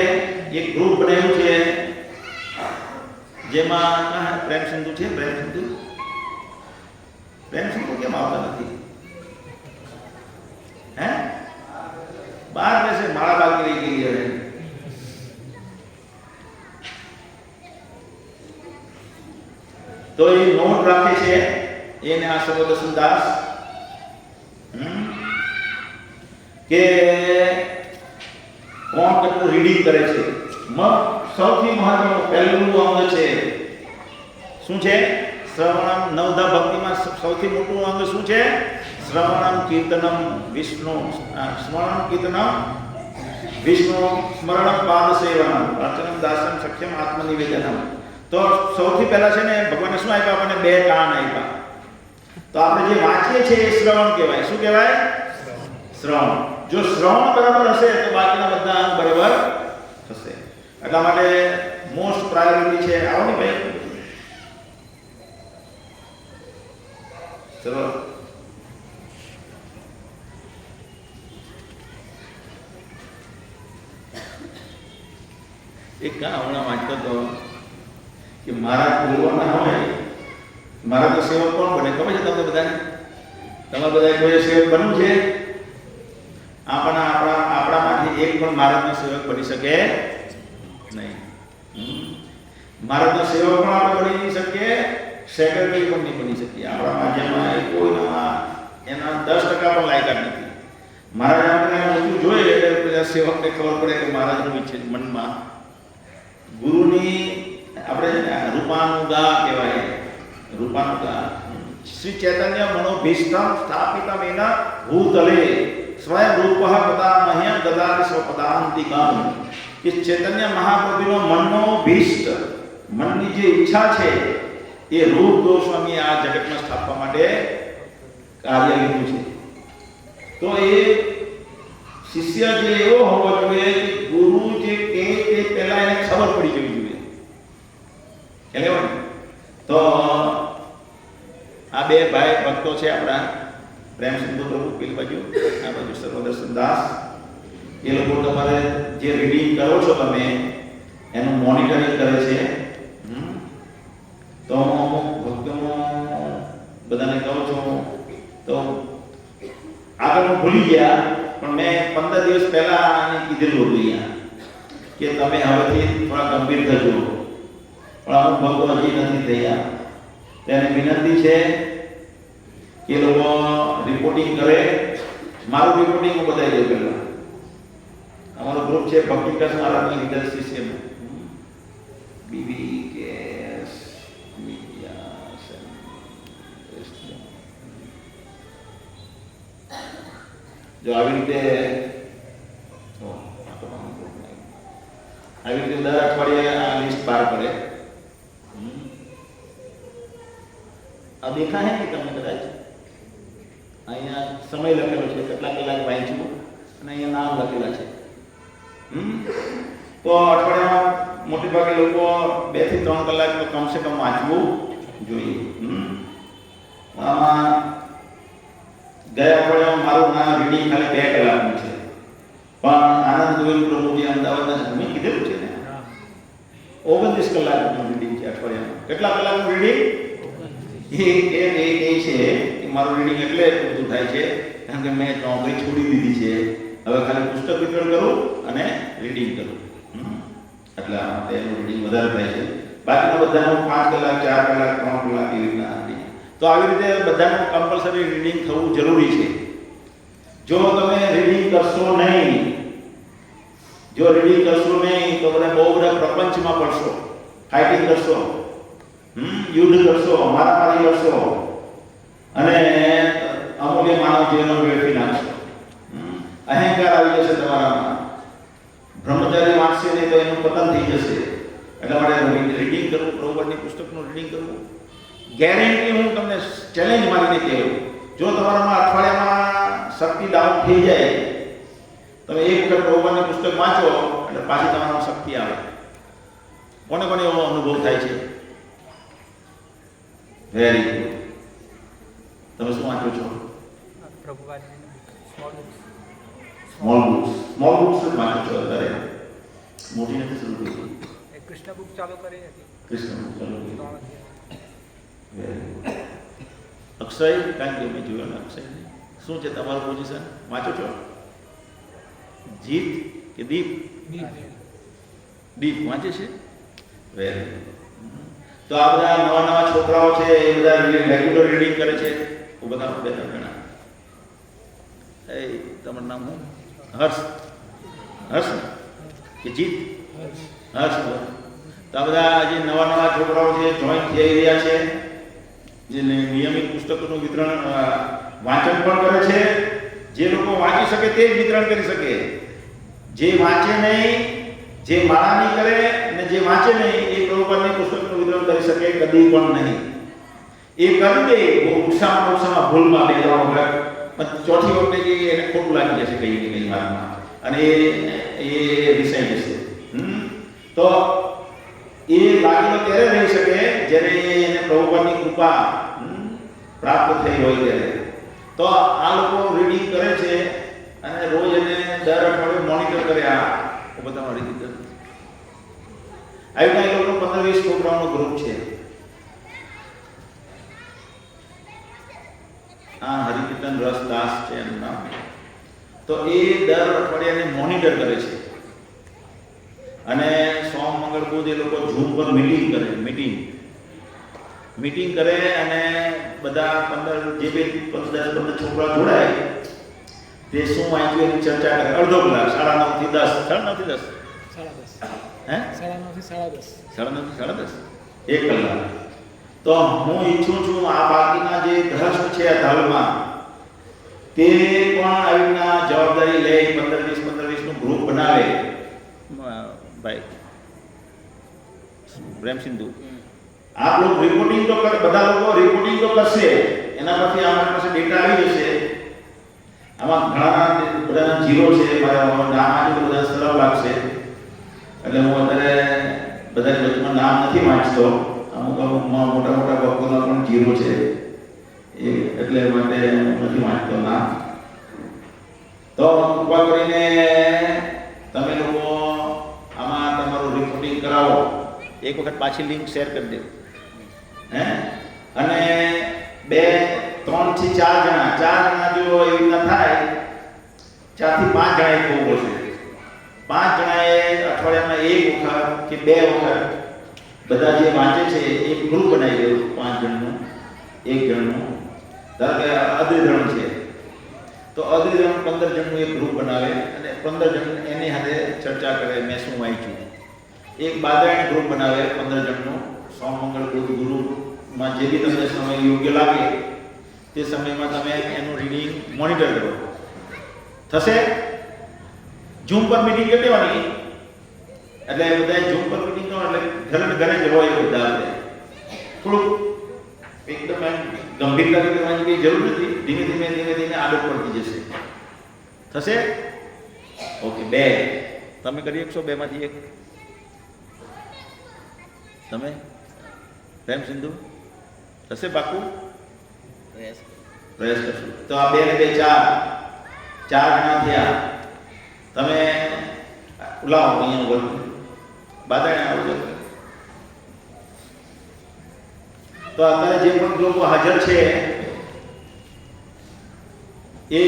એક ગ્રુપ બનાવ્યું છે જેમાં પ્રેમ સિંધુ છે. પ્રેમ સિંધુ કેમ આવતા નથી? બહાર બેસે માળા બાકી રહી ગઈ હવે. તો એ નોટ રાખે છે એને આ સર્વદર્શન દાસ કે કોણ કેટલું રીડિંગ કરે છે. સૌથી મહત્વનું પહેલું અંગ છે શું છે? શ્રવણમ. નવધા ભક્તિમાં સૌથી મોટું અંગ શું છે? શ્રવણમ કીર્તનમ વિષ્ણુ. સ્મરણમ કીર્તનમ વિષ્ણુ સ્મરણમ પાદ સેવનમ અર્ચનમ દાસમ સખ્યમ આત્મનિવેદનમ. તો સૌથી પહેલા છે ને ભગવાને શું આપ્યા? આપણને 2 કાન આપ્યા. તો આપણે જે વાંચીએ છીએ એ શ્રવણ કહેવાય. શું કહેવાય? શ્રવણ. જો શ્રવણ બરાબર હશે તો બાકીના બધા અંગ બરાબર થશે. એટલા માટે મોસ્ટ પ્રાયોરિટી છે. આવો ને ભાઈ, ચલો. એક હમણાં વાંચતો હતો કે મારા બોલવાના હોય, મારા તો સેવક કોણ બને ખબર છે તમને બધાને? તમારે બધા કોઈ સેવક બનવું છે? આપણામાંથી એક પણ મહારાજનો સેવક બની શકે નહીં. મહારાજનો સેવક પણ આપણે બની નહીં શકીએ, સેક્રેટરી પણ નહીં બની શકીએ. આપણા માધ્યમમાં કોઈના એના 10% પણ લાયકાત નથી. મહારાજ આપણે બધું જોઈએ એટલે પેલા સેવકને ખબર પડે કે મહારાજનું છે મનમાં. ગુરુની આપણે રૂપાનુગા કહેવાય. રૂપાનુગા શ્રી ચૈતન્ય મનોભીષ્ટમ સ્થાપિતમ એના ભૂતલે સ્વયં રૂપઃ પદામહ્યં દદાતિ સ્વપદાંતિકમ. કે ચૈતન્ય મહાપ્રભુનો મનનો ભીષ્ટ, મનની જે ઈચ્છા છે એ રૂપ ગોસ્વામી આ જગતમાં સ્થાપવા માટે કાર્ય લીધું છે. તો એ શિષ્ય જે એવો હોવો જોઈએ કે ગુરુ જે કહે તે પહેલા એને ખબર પડી જવી જોઈએ. એટલે તો આ બે ભાઈ ભક્તો છે આપણા, પ્રેમ સિંધુ પ્રભુ પેલી બાજુ, આ બાજુ સર્વદર્શન દાસ. એ લોકો તમારે જે રીડિંગ કરો છો તમે એનું મોનિટરિંગ કરે છે. તો હું અમુક ભક્તોનું બધાને કહું છું તો આગળ હું ભૂલી ગયા, પણ મેં 15 દિવસ પહેલા આને કીધેલું હતું અહીંયા કે તમે હવેથી થોડા ગંભીર થજો. પણ અમુક ભક્તો હજી નથી થયા. તેને વિનંતી છે કે લોકો રિપોર્ટિંગ કરે. મારું રિપોર્ટિંગ હું બતાવી દઉં પહેલા. અમારો ગ્રુપ છે ભક્તિકાસ મહારાજના લીડર શિષ્યનું. બીબી કેસ જો આવી રીતે દર અઠવાડિયે આ લિસ્ટ બહાર કરે. આ દેખાય કે તમને કદાચ અહીંયા સમય લખેલો છે, કેટલા કલાક વાંચ્યું અને અહીંયા નામ લખેલા છે. તો અઠવાડિયામાં મોટે ભાગે લોકો 2 થી 3 કલાક તો કમસે કમ વાંચવું જોઈએ. આમાં ગયા અઠવાડિયામાં મારું ના રીડિંગ ખાલી 2 કલાકનું છે, પણ આનંદ ગોવિંદ પ્રભુજી અમદાવાદના છે, મેં કીધેલું છે ને 29 કલાકનું રીડિંગ છે અઠવાડિયામાં. કેટલા કલાકનું રીડિંગ? એ છે કે મારું રીડિંગ એટલે પૂરું થાય છે કારણ કે મેં નોકરી છોડી દીધી છે. હવે ખાલી પુસ્તક વિતરણ કરું અને રીડિંગ કરું. એટલે એનું રીડિંગ વધારે થાય છે. બાકીના બધાનું 5 કલાક, 4 કલાક, 3 કલાક એવી રીતના. તો આવી રીતે બધાનું કમ્પલસરી રીડિંગ થવું જરૂરી છે. જો તમે રીડિંગ કરશો નહીં તો તમે બહુ બધા પ્રપંચમાં પડશો, ફાઇટિંગ કરશો, યુદ્ધ કરશો, મારામારી કરશો અને અમૂલ્ય માનવ જીવન વેડફી નાખશો. અહંકાર આવી જશે તમારામાં. બ્રહ્મચારી વાંચશે નહીં તો એનું પતન થઈ જશે. એટલા માટે રીડિંગ કરવું, પ્રભુની પુસ્તકનું રીડિંગ કરવું. ગેરંટી હું તમને ચેલેન્જ મારીને કહેવું, જો તમારામાં અઠવાડિયામાં શક્તિ ડાઉન થઈ જાય, તમે એક વખત પ્રભુની પુસ્તક વાંચો એટલે પાછી તમારામાં શક્તિ આવે. કોને કોને એવો અનુભવ થાય છે? Very good. તમે શું વાંચો છો? સ્મોલ બુક્સ વાંચો છો અત્યારે? મોટી નથી શરૂ થઈ? કૃષ્ણ બુક ચાલુ કરી હતી. કૃષ્ણ બુક ચાલુ કરી. અક્ષય, કારણ કે મેં જોયું ને અક્ષય શું છે તમારું પોઝિશન? વાંચો છો? જીત કે દીપ? દીપ વાંચે છે. Very good. તો આ બધા નવા છોકરાઓ છે એ બધા રેગ્યુલર રીડિંગ કરે છે. બધા 2-3 જણા. તમારું નામ શું? હર્ષ કે જીત? હર્ષ. તો આ બધા જે નવા છોકરાઓ છે જોઈન થઈ રહ્યા છે, જે નિયમિત પુસ્તકોનું વિતરણ વાંચન પણ કરે છે. જે લોકો વાંચી શકે તે જ વિતરણ કરી શકે. જે વાંચે નહીં, જે માળા નહીં કરે અને જે વાંચે નહીં એ પ્રભુપાદની પુસ્તકનું વિતરણ કરી શકે કદી પણ નહીં. એ કરી દે ઓછામાં ભૂલમાં 2-3 વખત પણ ચોથી વખતે કે એને ખોટું લાગી જશે કઈ ને કઈ વાતમાં અને એ રિસાઈ જશે. તો એ લાગીનો ત્યારે રહી શકે જ્યારે એને પ્રભુની કૃપા પ્રાપ્ત થઈ હોય ત્યારે. તો આ લોકો રીડિંગ કરે છે અને રોજ એને દર અઠવાડિયે મોનિટર કરે. આ બધા રીડિંગ કરે આવી રીતે એ લોકો 15-20 છોકરાઓનો ગ્રુપ છે. આ હરિકીર્તન રસદાસ છે એનું નામ. તો એ દર અઠવાડિયાને મોનિટર કરે છે અને સોમ મંગળ બુધ એ લોકો ઝૂમ પર મીટિંગ કરે અને બધા 15 જે બે 10-15 છોકરા જોડાય તે શું વાંચ્યું એની ચર્ચા કરે. અડધો કલાક 9:30 થી 10. 9:30 થી 10. 1 કલાક. તો હું ઈચ્છું છું આ બાકીના જે ગ્રસ્ત છે ધર્મમાં તે પણ આવી રીતના જવાબદારી લે. 15-20 નું ગ્રુપ બનાવે. ભાઈ પ્રેમ સિંધુ આપ લોકો રિપોર્ટિંગ તો કરે, બધા લોકો રિપોર્ટિંગ તો કરશે. એના પરથી અમારી પાસે ડેટા આવી જશે. આમાં ઘણા બધાના જીરો છે. મારા નામ બધા સરળ લાગશે એટલે હું અત્યારે બધા વચમાં નામ નથી વાંચતો. અમુક મોટા ભક્તોના પણ જીરો છે એટલે માટે નથી વાંચતો નામ. તો કૃપા કરીને તમે લોકો આમાં તમારું રિપોર્ટિંગ કરાવો. એક વખત પાછી લિંક શેર કરી દો. અને 2, 3 થી 4 જણા જો એવી રીતના થાય 4 થી 5 જણાએ થવું પડશે. 5 જણાએ અઠવાડિયામાં 1 વખત કે 2 વખત બધા જે વાંચે છે એક ગ્રુપ બનાવી દેવું. 5 જણનું 1 જણનું. ધારો કે અદ્રિધણ છે તો અદ્રિધણ 15 જણનું એક ગ્રુપ બનાવે અને 15 જણ એની સાથે ચર્ચા કરે મેં શું વાંચ્યું. એક બાદરાયણ ગ્રુપ બનાવે 15 જણનું. સોમ મંગળ બુધ ગુરુમાં જે બી તમને સમય યોગ્ય લાગે તે સમયમાં તમે એનું રીડિંગ મોનિટર કરો. થશે? ઝૂમ પર મીટિંગ કરી દેવાની. એટલે બધા ઝૂમ પર મીટિંગ કરો એટલે ઘરે જ હોય બધા. થોડુંક એકદમ ગંભીરતાથી કરવાની કંઈ જરૂર નથી. ધીમે ધીમે આદત પડતી જશે. થશે? ઓકે. 2 તમે કરી શકશો? 2 માંથી 1 તમે પ્રેમ સિંધુ થશે? પાકું પ્રયાસ કરશું. તો આ 2 ને 2 4 જણા થયા. તમે લાવો અહીંયા ઉપર બાદાણા આવો. તો અત્યારે જે પણ લોકો હાજર છે એ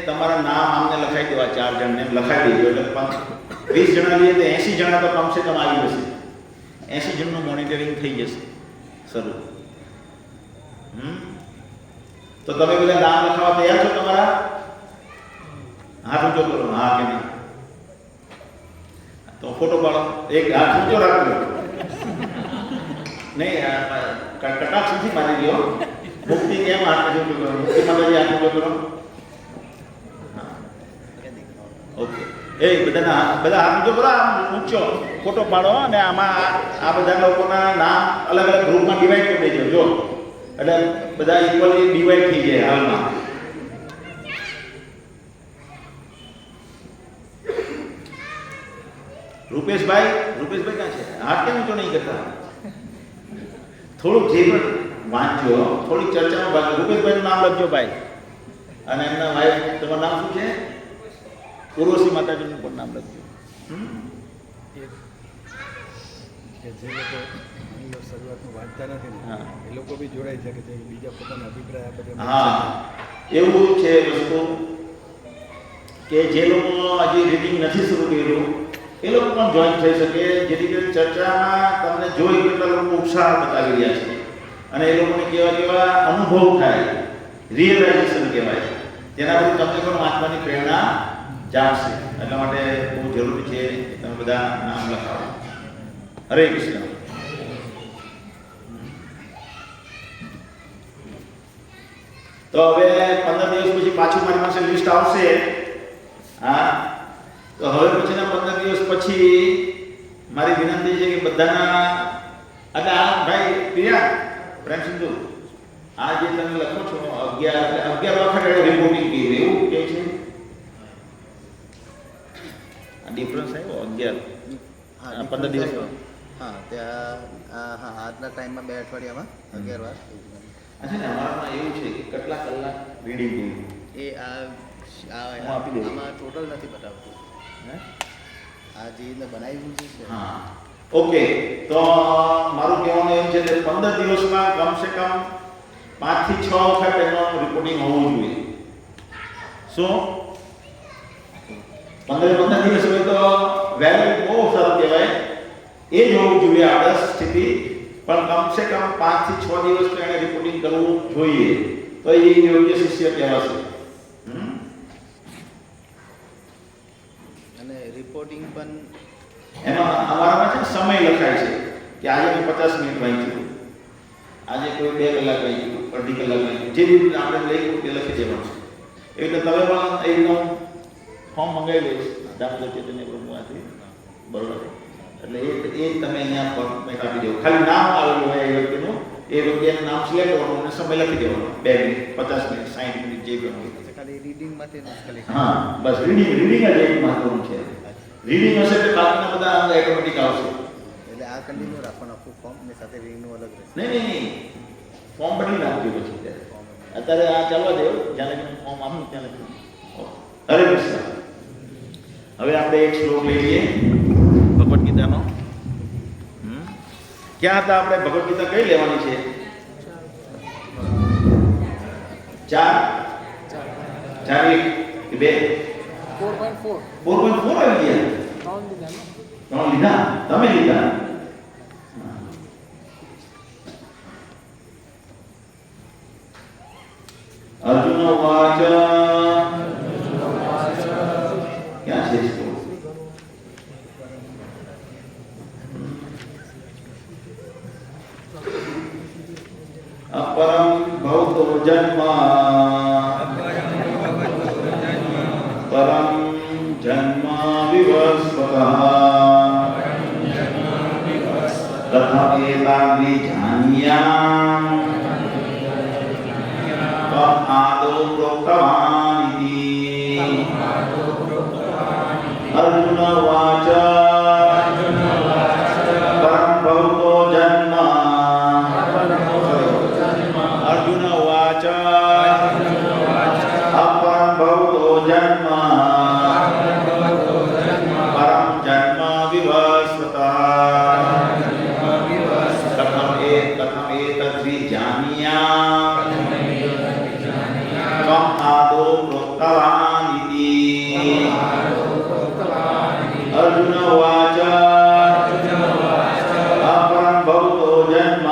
તમારા નામ આમને લખાઈ દેવા. 4 જણને લખાઈ દેજો એટલે 20 જણા લઈએ તો 80 જણા તો કમસે કમ આવી જશે. 80 જણનું મોનિટરિંગ થઈ જશે શરૂ. તો તમે બધા નામ લખાવવા તૈયાર છો તમારા? હાથ ઊંચો કરો. હા કે ના? તો ફોટો પાડો. એક હાથ ઊંચો રાખજો. નહીં કટાક્ષ નથી મારી ગયો. મુક્તિ કેમ હાથ ઊંચો કરો? મુક્તિ માતાજી હાથ ઊંચો કરો. ઓકે. બધા હાથ ઊંચો કરો. ઊંચો ફોટો પાડો અને આમાં આ બધા લોકોના નામ અલગ અલગ ગ્રુપમાં ડિવાઈડ કરી દેજો. જો એટલે બધા ઇક્વલી ડિવાઈડ થઈ જાય હાલમાં. રૂપેશભાઈ ક્યાં છે? હાથ કેમ ઊંચો નહીં કરતા? થોડુંક જે પણ વાંચજો, થોડીક ચર્ચામાં ભાગ. રૂપેશભાઈનું નામ લખજો ભાઈ. અને એમના વાઈફ તમારું નામ શું છે? ઉર્વશી માતાજીનું પણ નામ લખજો. જે લોકો શરૂઆતમાં વાંચતા નથી ને એ લોકો બી જોડાઈ શકે છે. બીજા પોતાના અભિપ્રાય આપે. હા, એવું છે વસ્તુ કે જે લોકો હજી રીડિંગ નથી શરૂ કર્યું એ લોકો પણ જોઈન થઈ શકે. જેથી કરીને ચર્ચામાં તમને જોઈ કેટલા લોકો ઉત્સાહ બતાવી રહ્યા છે અને એ લોકોને કેવા અનુભવ થાય, રિયલાઇઝેશન કહેવાય. તેના પર તમને પણ વાંચવાની પ્રેરણા જાગશે. એટલા માટે બહુ જરૂરી છે કે તમે બધા નામ લખાવો. હરે કૃષ્ણ. તો હવે 15 દિવસ પછી પાછું મારી પાસે લિસ્ટ આવશે. હા, તો હવે પછીના 15 દિવસ પછી મારી વિનંતી છે કે બધાના. એટલે આ ભાઈ પ્રિયા પ્રેમ સિંધુ આ જે તમે લખો છો 11 વખત રિપોર્ટિંગ કર્યું એવું કે છે? આ ડિફરન્સ આવ્યો 11 હા 15 દિવસ હા ત્યાં હા આજના ટાઈમમાં 2 અઠવાડિયામાં 11 વાર અચ્છા ને અમારામાં એવું છે કે કેટલા કલાક રીડિંગ કર્યું એ હું આપી દઉં. આમાં ટોટલ નથી બતાવતું. હે? આ જે રીતના બનાવ્યું છે હા ઓકે તો મારું કહેવાનું એમ છે કે 15 દિવસમાં કમસે કમ 5 થી 6 વખત એનું રિપોર્ટિંગ હોવું જોઈએ. શું 15 દિવસ હોય તો વેલ્યુ બહુ સરસ કહેવાય. એ જ હોવું જોઈએ આદર્શ સ્થિતિ, પણ કમસે કમ 5 થી 6 દિવસ તો એને રિપોર્ટિંગ કરવું જોઈએ, તો એ યોગ્ય શિષ્ય કહેવાશે. અને રિપોર્ટિંગ પણ એમાં અમારામાં છે ને સમય લખાય છે કે આજે મેં 50 મિનિટ વાંચ્યું, આજે કોઈ 2 કલાક વાંચ્યું, અડધી કલાક વાંચ્યું, જે રીતે આપણે લખ્યું તે લખી દેવાનું છે. એટલે તમે પણ એકદમ ફોર્મ મંગાવી લઈશ દાખલા ચેતન્ય બ્રહ્મમાંથી, બરોબર? એટલે એ તમે અહીંયા ફોર્મેટ આપી દેવું. ખાલી નામ આવેલું હોય એ વ્યક્તિનું, એ વ્યક્તિનું નામ સિલેક્ટ કરવાનું અને સમય લખી દેવાનો 2 મિનિટ, 50 મિનિટ, 60 મિનિટ જે પણ હોય. ખાલી રીડિંગમાંથી ખાલી હા બસ રીડિંગ જ એક મહત્વનું છે. રીડિંગ હશે તો બાકીના બધા અંગ ઓટોમેટિક આવશે. એટલે આ કન્ટિન્યુ રાખવાનું આખું ફોર્મ ને સાથે રીડિંગનું અલગ રહેશે. નહીં ફોર્મ બદલી નાખજો પછી. અત્યારે આ ચાલવા દેવું, જ્યારે હું ફોર્મ આપું ત્યાં લખી. હરે કૃષ્ણ. હવે આપણે એક શ્લોક લઈ લઈએ ભગવદ્ ગીતાનો. ક્યાં હતા આપણે? ભગવદ્ ગીતા કઈ લેવાની છે? 4 કે 2? 4.4 4.4 આવી ગયા. 3 લીધા? તમે લીધા? અર્જુન વાચ ક્યાં છે શ્લોક? अपरम भवतो जन्म परम जन्म विवस्वतः तथा एताभिजान्याम् तम् आदौ प्रोक्तवान् इति। अर्जुन उवाच परम भवतो जन्म अर्जुन उवाच अपरं भवतो जन्म परं जन्म विवस्वतः कथमेतद्विजानीयाम् त्वम् आदौ प्रोक्तवान् इति। अर्जुन उवाच अपरं भवतो जन्म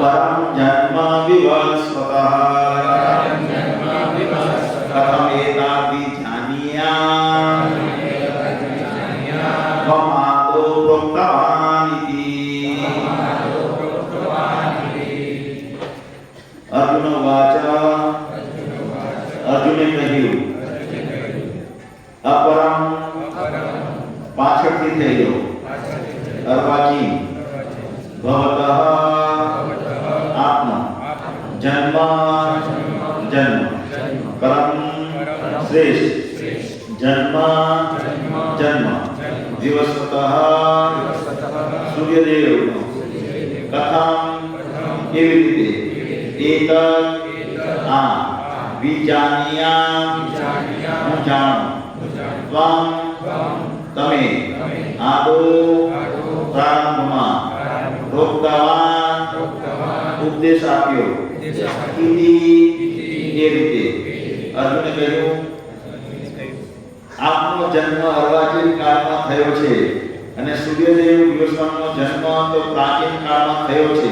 परं जन्म विवस्वतः कथमेतद्विजानीयाम् त्वम् आदौ प्रोक्तवान् इति। अर्जुन उवाच अर्जुने કહ્યું अपरम પાછળથી થઈ ગયો અર્વાચીન ભવતઃ આત્મા જન્મ જન્મ પરમ શ્રેષ્ઠ જન્મ જન્મ વિવસ્વતઃ સૂર્યદેવ કથમ એવી રીતે એતદ આ વિજાનીયામ હું જાણું ત્વમ તમે આદો પ્રારંભમાં પ્રોક્તવાન ઉપદેશ આપ્યો ઇતિ એ રીતે. અર્જુને કહ્યું આપનો જન્મ અર્વાચીન કાળમાં થયો છે અને સૂર્યદેવ વિવસ્વતનો જન્મ તો પ્રાચીન કાળમાં થયો છે.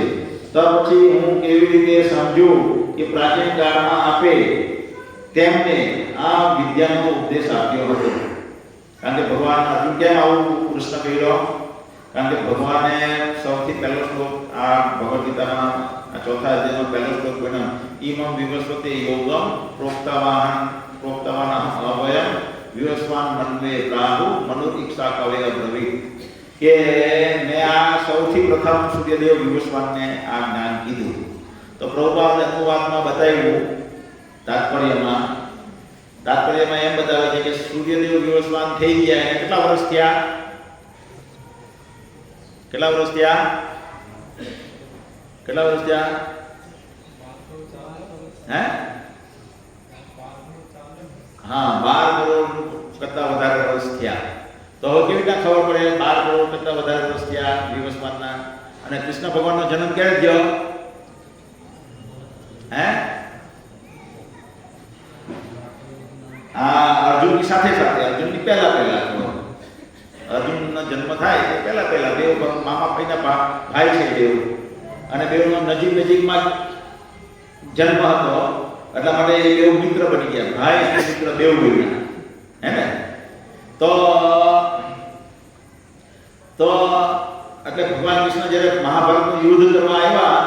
તો પછી હું કેવી રીતે સમજું કે પ્રાચીન કાળમાં આપે તેમને આ વિદ્યાનો ઉપદેશ આપ્યો હતો? કારણ કે ભગવાન અર્જુન કેમ આવું કૃષ્ણ કહ્યો? કારણ કે ભગવાને સૌથી પહેલો શ્લોક આ ભગવદ્ ગીતામાં આ ચોથા અધ્યાયનો પહેલો શ્લોક બન્યો ઈમં વિવસ્વતે યોગમ પ્રોક્તવાન અવયમ વિવસ્વાન મન્વે પ્રાહુ મનુરીક્ષા કવય બ્રવીત. કે મેં આ સૌથી પ્રથમ સૂર્યદેવ વિવસ્વાનને આ જ્ઞાન કીધું. તો પ્રભુપાદે અનુવાદમાં બતાવ્યું, તાત્પર્યમાં એમ બતાવે છે કે સૂર્યદેવ વિવસ્વાન થઈ ગયા એને કેટલા વર્ષ થયા? કેટલા વર્ષ થયા? હે? હા, 12 કરોડ કરતા વધારે વર્ષ થયા. તો હવે કેવી રીતે ખબર પડે 12 કરોડ કરતા વધારે વર્ષ થયા વિવસ્વાનના? અને કૃષ્ણ ભગવાનનો જન્મ ક્યારે થયો? હે? અર્જુનની સાથે અર્જુનની પહેલા અર્જુનનો જન્મ થાય તે પહેલા દેવ મામા ભાઈના ભાઈ છે દેવ, અને બેવનો નજીકમાં જન્મ હતો એટલા માટે એ બેવ મિત્ર બની ગયા, ભાઈ અને મિત્ર બેવ બન્યા, હે ને? તો એટલે ભગવાન કૃષ્ણ જ્યારે મહાભારતનું યુદ્ધ કરવા આવ્યા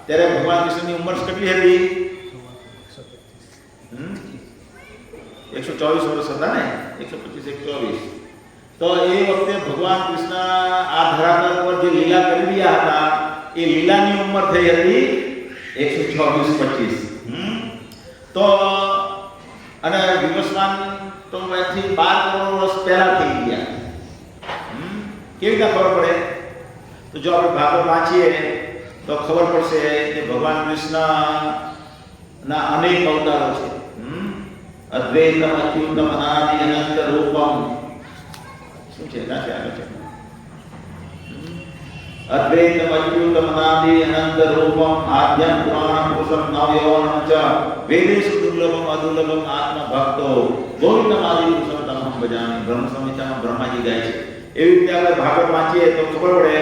ત્યારે ભગવાન કૃષ્ણની ઉંમર કેટલી હતી? 124 વર્ષ હતા ને, 125 124. તો એ વખતે ભગવાન કૃષ્ણ આ ધરાતલ પર જે લીલા કરી રહ્યા હતા એ લીલાની ઉંમર થઈ હતી 124-25. તો અને વિવસ્વાન તો એથી 12 કરોડ વર્ષ પહેલા થઈ ગયા. કેવી રીતે ખબર પડે? તો જો આપણે ભાગવત વાંચીએ તો ખબર પડશે કે ભગવાન કૃષ્ણના અનેક અવતારો છે. અદ્વૈતમ અચ્યુતમ અનાદિ અનંત રૂપમ. શું છે? નાચે આગળ છે. અદ્વૈતમ અચ્યુતમ અનાદિ અનંત રૂપમ આદ્યમ પુરાણમ પુરુષમ નવયૌવનમ ચ વેદેષુ દુર્લભમ અદુર્લભમ આત્મ ભક્તો ગોવિંદમ આદિ પુરુષમ તમહં ભજામિ. બ્રહ્મ સંહિતામાં બ્રહ્માજી ગાય છે. એવી રીતે આપણે ભાગવત વાંચીએ તો ખબર પડે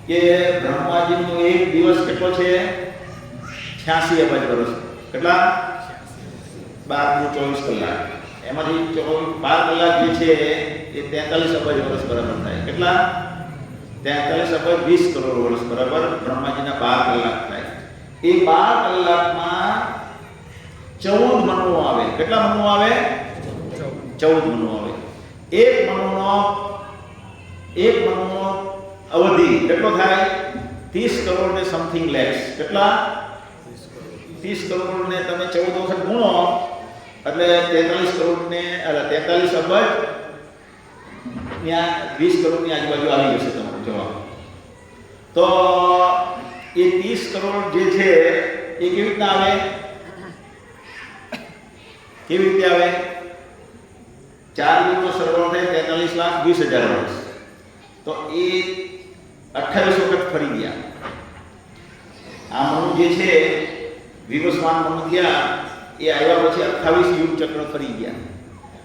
કે બ્રહ્માજીનો એક દિવસ કેટલો છે? 86 અબજ વર્ષ. કેટલા? 12 × 24 કલાક. એમાંથી 12 કલાક જે છે એ 43 અબજ વર્ષ બરાબર થાય. કેટલા? 43 અબજ 20 કરોડ વર્ષ બરાબર બ્રહ્માજીના 12 કલાક થાય. એ 12 કલાકમાં 14 મનુઓ આવે. કેટલા મનુઓ આવે? 14 મનુઓ આવે. એક મનુનો અવધિ કેટલો થાય? 30 કરોડ ને સમથિંગ લેક્સ. કેટલા? 30 કરોડ ને તમે 14 વખત ગુણો એટલે 43 કરોડ ને 43 અબજ ત્યાં 20 કરોડની આજુબાજુ આવી જશે તમારો જવાબ. તો એ 30 કરોડ જે છે એ કેવી રીતના આવે? કેવી રીતે આવે? 4 નો સરવાળો થાય 43,20,000 વર્ષ. તો એ 28 વખત ફરી ગયા. આ મનુ જે છે વિવસ્વાન મનુ થયા એ આવ્યા પછી 28 યુગ ચક્ર ફરી ગયા.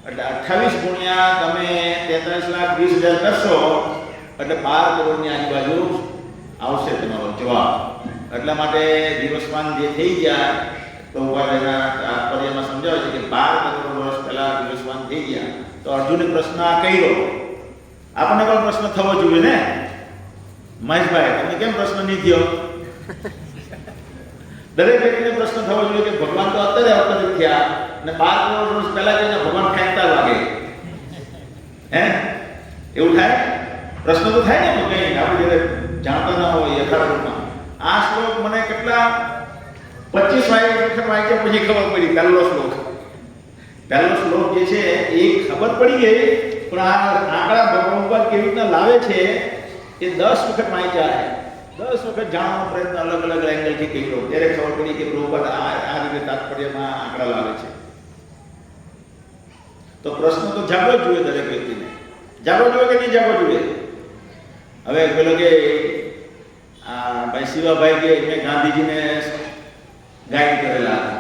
એટલે 28 ગુણ્યા તમે 43,20,000 કરશો એટલે 12 કરોડની આજુબાજુ આવશે તમારો જવાબ. એટલા માટે વિવસ્વાન જે થઈ ગયા તો એના તાત્પર્યમાં સમજાવે છે કે 12 કરોડ વર્ષ પહેલા વિવસ્વાન થઈ ગયા. તો અર્જુને પ્રશ્ન આ કર્યો, આપણને પણ પ્રશ્ન થવો જોઈએ ને મહેશભાઈ? તમને કેમ પ્રશ્ન નહીં થયો? દરેક વ્યક્તિને પ્રશ્ન થવો જોઈએ કે ભગવાન તો અત્યારે અવતરિત થયા અને 12 કરોડ વર્ષ પહેલા જઈને ભગવાન ફેંકતા લાગે, હે? એવું થાય? પ્રશ્ન તો થાય ને કંઈ આપણે જ્યારે જાણતા ના હોય યથાર્થમાં. આ શ્લોક મને કેટલા 25 વખત વાંચ્યા પછી ખબર પડી. પહેલો શ્લોક જે છે એ ખબર પડી ગઈ, પણ આ આંકડા ભગવાન પર કેવી રીતના લાવે છે એ 10 વખત વાંચ્યા. 10 વખત જાણવાનો પ્રયત્ન અલગ અલગ એંગલથી કર્યો ત્યારે ખબર પડી કે પ્રભુપાદ આ રીતે તાત્પર્યમાં આંકડા લાવે છે. તો પ્રશ્ન તો જાગવો જ જોઈએ દરેક વ્યક્તિને. જાગવો જોઈએ કે નહીં જાગવો જોઈએ? હવે પેલો કે ભાઈ શિવાભાઈ કે એમને ગાંધીજીને ગાઈડ કરેલા હતા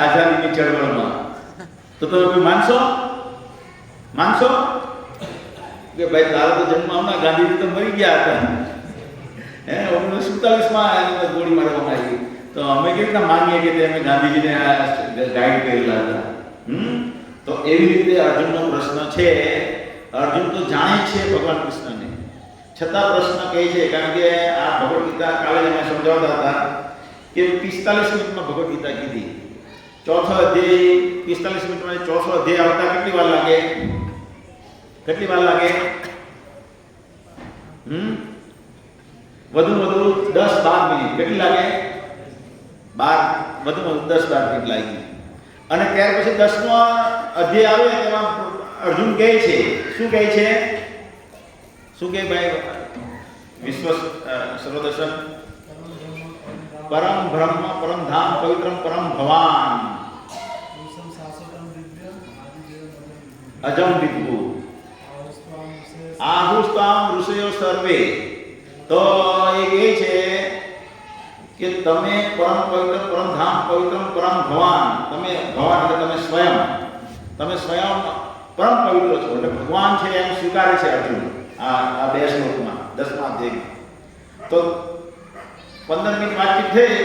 આઝાદીની ચળવળમાં, તો તમે કોઈ માનશો કે ભાઈ તારો તો જન્મ હમણાં ગાંધીજી તો મરી ગયા હતા, 1947માં ગોળી મારવામાં આવી, તો અમે કેવી રીતના માનીએ કે અમે ગાંધીજીને ગાઈડ કરેલા હતા? તો એવી રીતે અર્જુનનો પ્રશ્ન છે. અર્જુન તો જાણે છે ભગવાન કૃષ્ણને, છતાં પ્રશ્ન કહે છે. કારણ કે આ ભગવદ્ ગીતા કાલે અમે સમજાવતા હતા કે 45 મિનિટમાં ભગવદ્ ગીતા કીધી. ચોથો અધ્યાય 45 મિનિટમાં ચોથો અધ્યાય આવતા કેટલી વાર લાગે? કેટલી વાર લાગે? વધુ 10-12 મિનિટ. કેટલી લાગે? 12, વધુ 10-12 મિનિટ લાગી. અને ત્યાર પછી 10મો અધ્યાય આવે તેમાં અર્જુન કહે છે, શું કહે છે? શું કહે ભાઈ? વિશ્વ સર્વદર્શન પરમ બ્રહ્મ પરમ ધામ પવિત્રમ પરમ ભવાન અજમ વિદ્ભુ આહુસ્તામ ઋષયો સર્વે. તો એ કહે છે કે તમે પરમ પવિત્ર પરમ ધામ પવિત્રમ પરમ ભવાન, તમે ભવાન એટલે તમે સ્વયં પરમ પવિત્ર છો એટલે ભગવાન છે એમ સ્વીકારે છે અર્જુન આ 2 શ્લોકમાં 10મા અધ્યાયમાં. તો 15 મિનિટ વાતચીત થઈ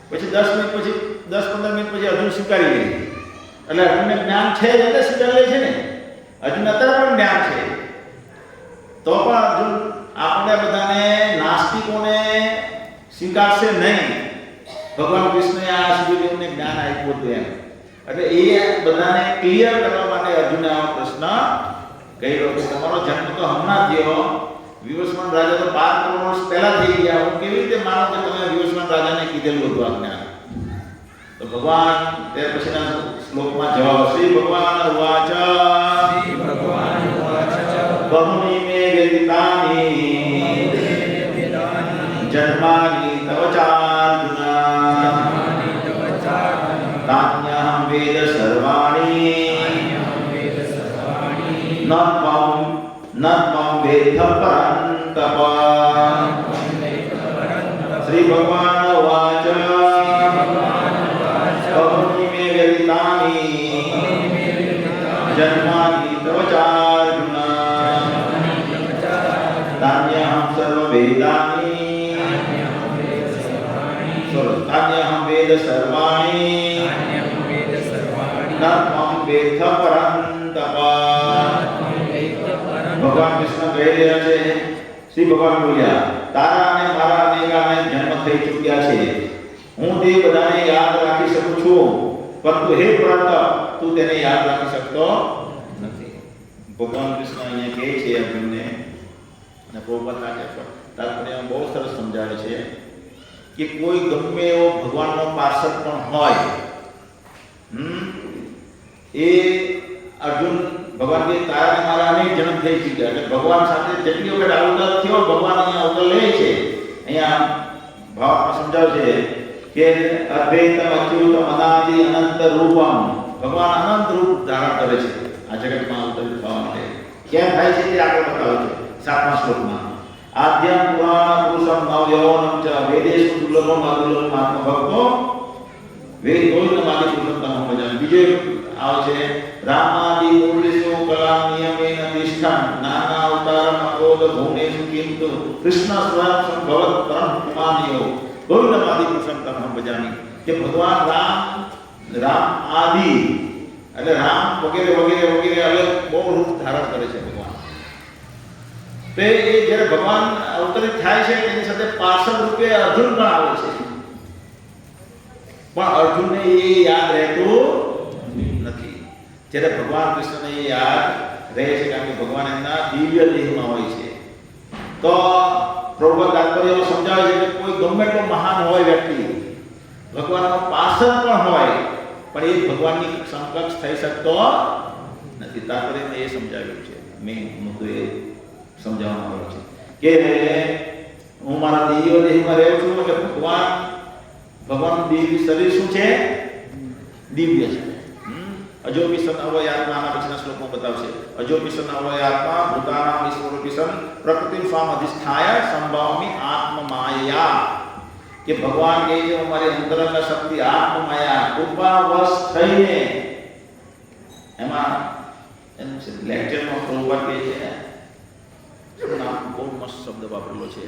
પછી 10-15 મિનિટ પછી અર્જુન સ્વીકારી લે. એટલે અર્જુનને જ્ઞાન છે એટલે સ્વીકારી લે છે ને. અર્જુન અત્યારે પણ જ્ઞાન છે તો પણ અર્જુન આપણે બધાને નાસ્તિકોને સ્વીકારશે નહીં. ભગવાન કૃષ્ણએ આ સુખદેવને જ્ઞાન આપ્યું હતું એમ. એટલે એ બધાને ક્લિયર કરવા માટે અર્જુને આ પ્રશ્ન કર્યો કે તમારો જન્મ તો હમણાં થયો, વિવસ્વાન રાજા તો 5 કરોડ વર્ષ પહેલા થઈ ગયા, હું કેવી રીતે માનું કે તમે વિવસ્વાન રાજાને કીધેલું હતું આ જ્ઞાન? તો ભગવાન ત્યાર પછીના શ્લોકમાં જવાબ શ્રી ભગવાન ઉવાચ બહુની મે વ્યતિતાની જન્માની તવ ચાર્જુના તાન્યહં વેદ સર્વાણી ન ત્વં વેત્થ પરંતપ. શ્રી ભગવાન ઉવાચ બહુની મે વ્યતિતાની જન્માની તવ ચાર્જુના તાન્યહં સર્વવેદાની તાન્યહં વેદ સર્વાણી ન ત્વં વેત્થ પરંતપ. ભગવાન કૃષ્ણ કહી રહ્યા છે, શ્રી ભગવાન બોલ્યા તારા અને મારા અનેકાને જન્મ થઈ ચૂક્યા છે, હું તે બધાને યાદ રાખી શકું છું, પરંતુ હે પ્રત તું તેને યાદ રાખી શકતો નથી. ભગવાન કૃષ્ણ અહીંયા કહે છે અર્જુનને, અને પ્રભુપાદ તાત્પર્યમાં બહુ સરસ સમજાવે છે કે કોઈ ગમે એવો ભગવાનનો પાર્ષદ પણ હોય, એ અર્જુન ભગવાન કે તારા અને મારા અનેક જન્મ થઈ ચૂક્યા, એટલે ભગવાન સાથે જેટલી વખત અવતાર થયો ભગવાન અહીંયા અવતાર લે છે. અહીંયા ભાવમાં સમજાવે છે કે અદ્વૈતમ અચ્યુતમ અનાદિ અનંત રૂપમ, ભગવાન અનંત રૂપ ધારણ કરે છે આ જગતમાં અવતરિત થવા માટે. કેમ થાય છે તે આગળ બતાવે છે 7મા શ્લોકમાં. આદ્યમ પુરાણ પુરુષમ નવ યૌવનમ ચ વેદેષુ દુર્લભમ અદુર્લભમ આત્મભક્તો વેદોન્નમાદિ પુરુષોત્તમં ભજામિ. બીજો આવે છે રામાદિ મૂર્તિષુ કલા નિયમેન નિષ્ઠાન નાના અવતારમ અક્રોધ ભુવનેષુ કિંતુ કૃષ્ણ સ્વયં સંભવત પરમ પુમાનિયો ગોવિંદમાદિ પુરુષોત્તમં ભજામિ. કે ભગવાન રામ આદિ એટલે રામ વગેરે વગેરે વગેરે અલગ બહુ રૂપ ધારણ કરે છે ભગવાન. તો એ જ્યારે ભગવાન અવતરિત થાય છે તેની સાથે પાર્ષદ રૂપે અર્જુન પણ આવે છે, પણ અર્જુનને એ યાદ રહેતું નથી. જ્યારે ભગવાન કૃષ્ણને એ યાદ રહે છે કારણ કે ભગવાન એમના દિવ્ય દેહમાં હોય છે. તો પ્રભુ તાત્પર્યમાં સમજાવે છે કે કોઈ ગમે એટલો મહાન હોય વ્યક્તિ, ભગવાનનો પાર્ષદ પણ હોય, પણ એ ભગવાનની સમકક્ષ થઈ શકતો નથી. તાત્પર્યમાં એ સમજાવ્યું છે, મેં મુદ્દો એ સમજાવવામાં આવ્યો છે કે હું મારા દિવ્ય દેહમાં રહું છું એટલે ભગવાનનું દિવ્ય શરીર શું છે? દિવ્ય છે. અજોપી સન અવયાત્મા, આના પછીના શ્લોકમાં બતાવશે. અજોપી સન અવયાત્મા ભૂતાનામ ઈશ્વરોપી સન પ્રકૃતિમ સ્વામ અધિષ્ઠાય સંભાવમી આત્મમાયા. કે ભગવાન કહે છે અમારી અંતરંગ શક્તિ આત્મમાયા કૃપાવશ થઈને, એમાં એનું લેક્ચરમાં પ્રભુપાદ કહે છે શું નામ, બહુ મસ્ત શબ્દ વાપરેલો છે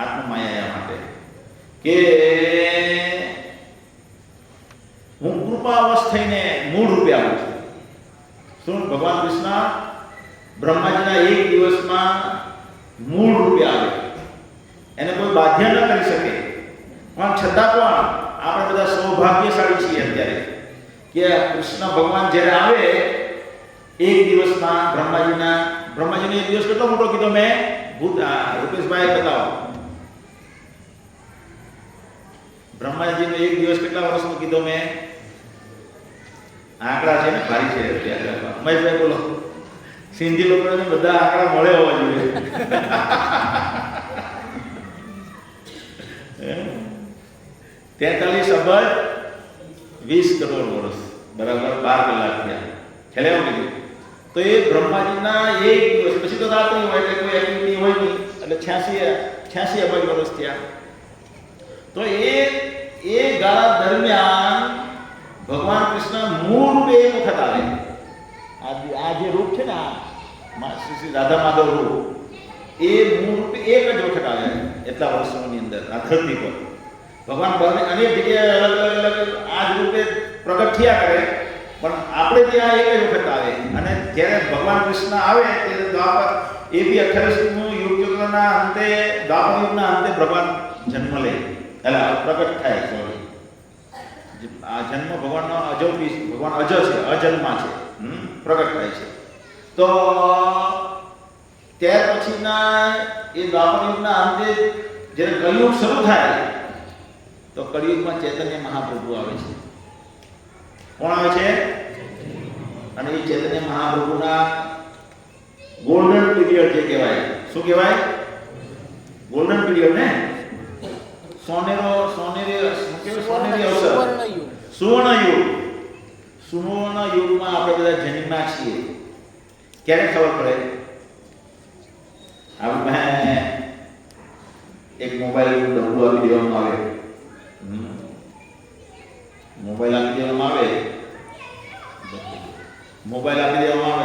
આત્મમાયા માટે કે હું કૃપાવશ થઈને મૂળ રૂપે આવું છું. શું ભગવાન કૃષ્ણ બ્રહ્માજીના એક દિવસમાં મૂળ રૂપે આવે, એને કોઈ બાધ્ય ન કરી શકે, પણ છતાં પણ આપણે બધા સૌભાગ્યશાળી છીએ અત્યારે કે કૃષ્ણ ભગવાન જ્યારે આવે એક દિવસમાં બ્રહ્માજીનો એક દિવસ કેટલો મોટો કીધો મેં? રૂપેશભાઈ બતાવો. બ્રહ્માજીનો એક દિવસ કેટલા વર્ષનો કીધો મેં? આંકડા છે ને ભારી છે અત્યારે. મહેશભાઈ બોલો. સિંધી લોકોને બધા આંકડા મળે હોવા જોઈએ. 43 અબજ 20 કરોડ વર્ષ બરાબર 12 કલાક થયા. ખ્યાલ આવ્યો કે નહીં? તો એ બ્રહ્માજીના એક દિવસ પછી તો રાત નહીં હોય એટલે કોઈ એક્ટિવિટી હોય નહીં એટલે 86 અબજ વર્ષ થયા. તો એ ગાળા દરમિયાન ભગવાન કૃષ્ણ મૂળ રૂપે એક વખત આવે. આ જે રૂપ છે ને શ્રી રાધા માધવ રૂપ એ મૂળ રૂપે એક જ વખત આવે એટલા વર્ષોની અંદર આ ધરતી પર. ભગવાન અનેક જગ્યાએ અલગ આ જ રૂપે પ્રગટ થયા કરે પણ આપણે ત્યાં એક જ વખત આવે. અને જ્યારે ભગવાન કૃષ્ણ આવે ત્યારે દ્વાપર એ બી 28મું યુગના અંતે દ્વાપર યુગના અંતે ભગવાન જન્મ લે એટલે પ્રગટ થાય. સોરી આ જન્મ ભગવાનનો ભગવાન અજ છે અજન્મા છે પ્રગટ થાય છે. તો ત્યાર પછીના એ દ્વાપર યુગના અંતે જ્યારે કલિયુગ શરૂ થાય તો કલિયુગમાં ચૈતન્ય મહાપ્રભુ આવે છે. કોણ આવે છે? અને એ ચૈતન્ય મહાપ્રભુના ગોલ્ડન પીરિયડ જે કહેવાય. શું કહેવાય? ગોલ્ડન પીરિયડ ને સોનેરી અવસર સુવર્ણ યુગમાં આપણે બધા જન્મ્યા છીએ. ક્યારે ખબર પડે? આપણે એક મોબાઈલ ડબ્બુ આપી દેવામાં આવે. મોબાઈલ આપી દેવામાં આવે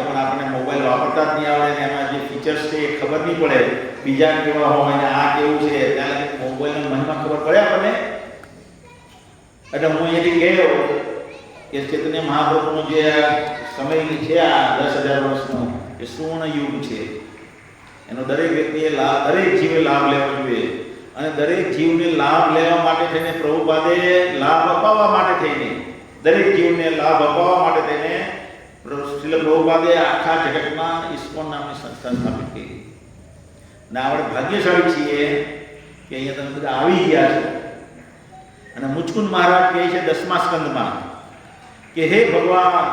પણ આપણને મોબાઈલ વાપરતા જ નહીં આવડે ને એમાં જે ફીચર્સ છે એ ખબર નહીં પડે. બીજા કેવા હોય ને આ કેવું છે ત્યાં મોબાઈલની મહિમા ખબર પડે આપણને. એટલે હું અહીંયાથી ગયો કે ચૈતન્ય મહાપ્રભુનો જે સમય છે આ 10,000 વર્ષનો એ સુવર્ણ યુગ છે. એનો દરેક વ્યક્તિએ દરેક જીવે લાભ લેવો જોઈએ. અને દરેક જીવને લાભ લેવા માટે થઈને પ્રભુપાદે લાભ અપાવવા માટે થઈને દરેક જીવને લાભ અપાવવા માટે થઈને શ્રીલ પ્રભુપાદે આખા જગતમાં ઇસ્કોન નામની સંસ્થા સ્થાપિત કરી. અને આપણે ભાગ્યશાળી છીએ કે અહીંયા તમે બધા આવી ગયા છો. અને મુચકુંદ મહારાજ કહે છે 10મા સ્કંદમાં કે હે ભગવાન,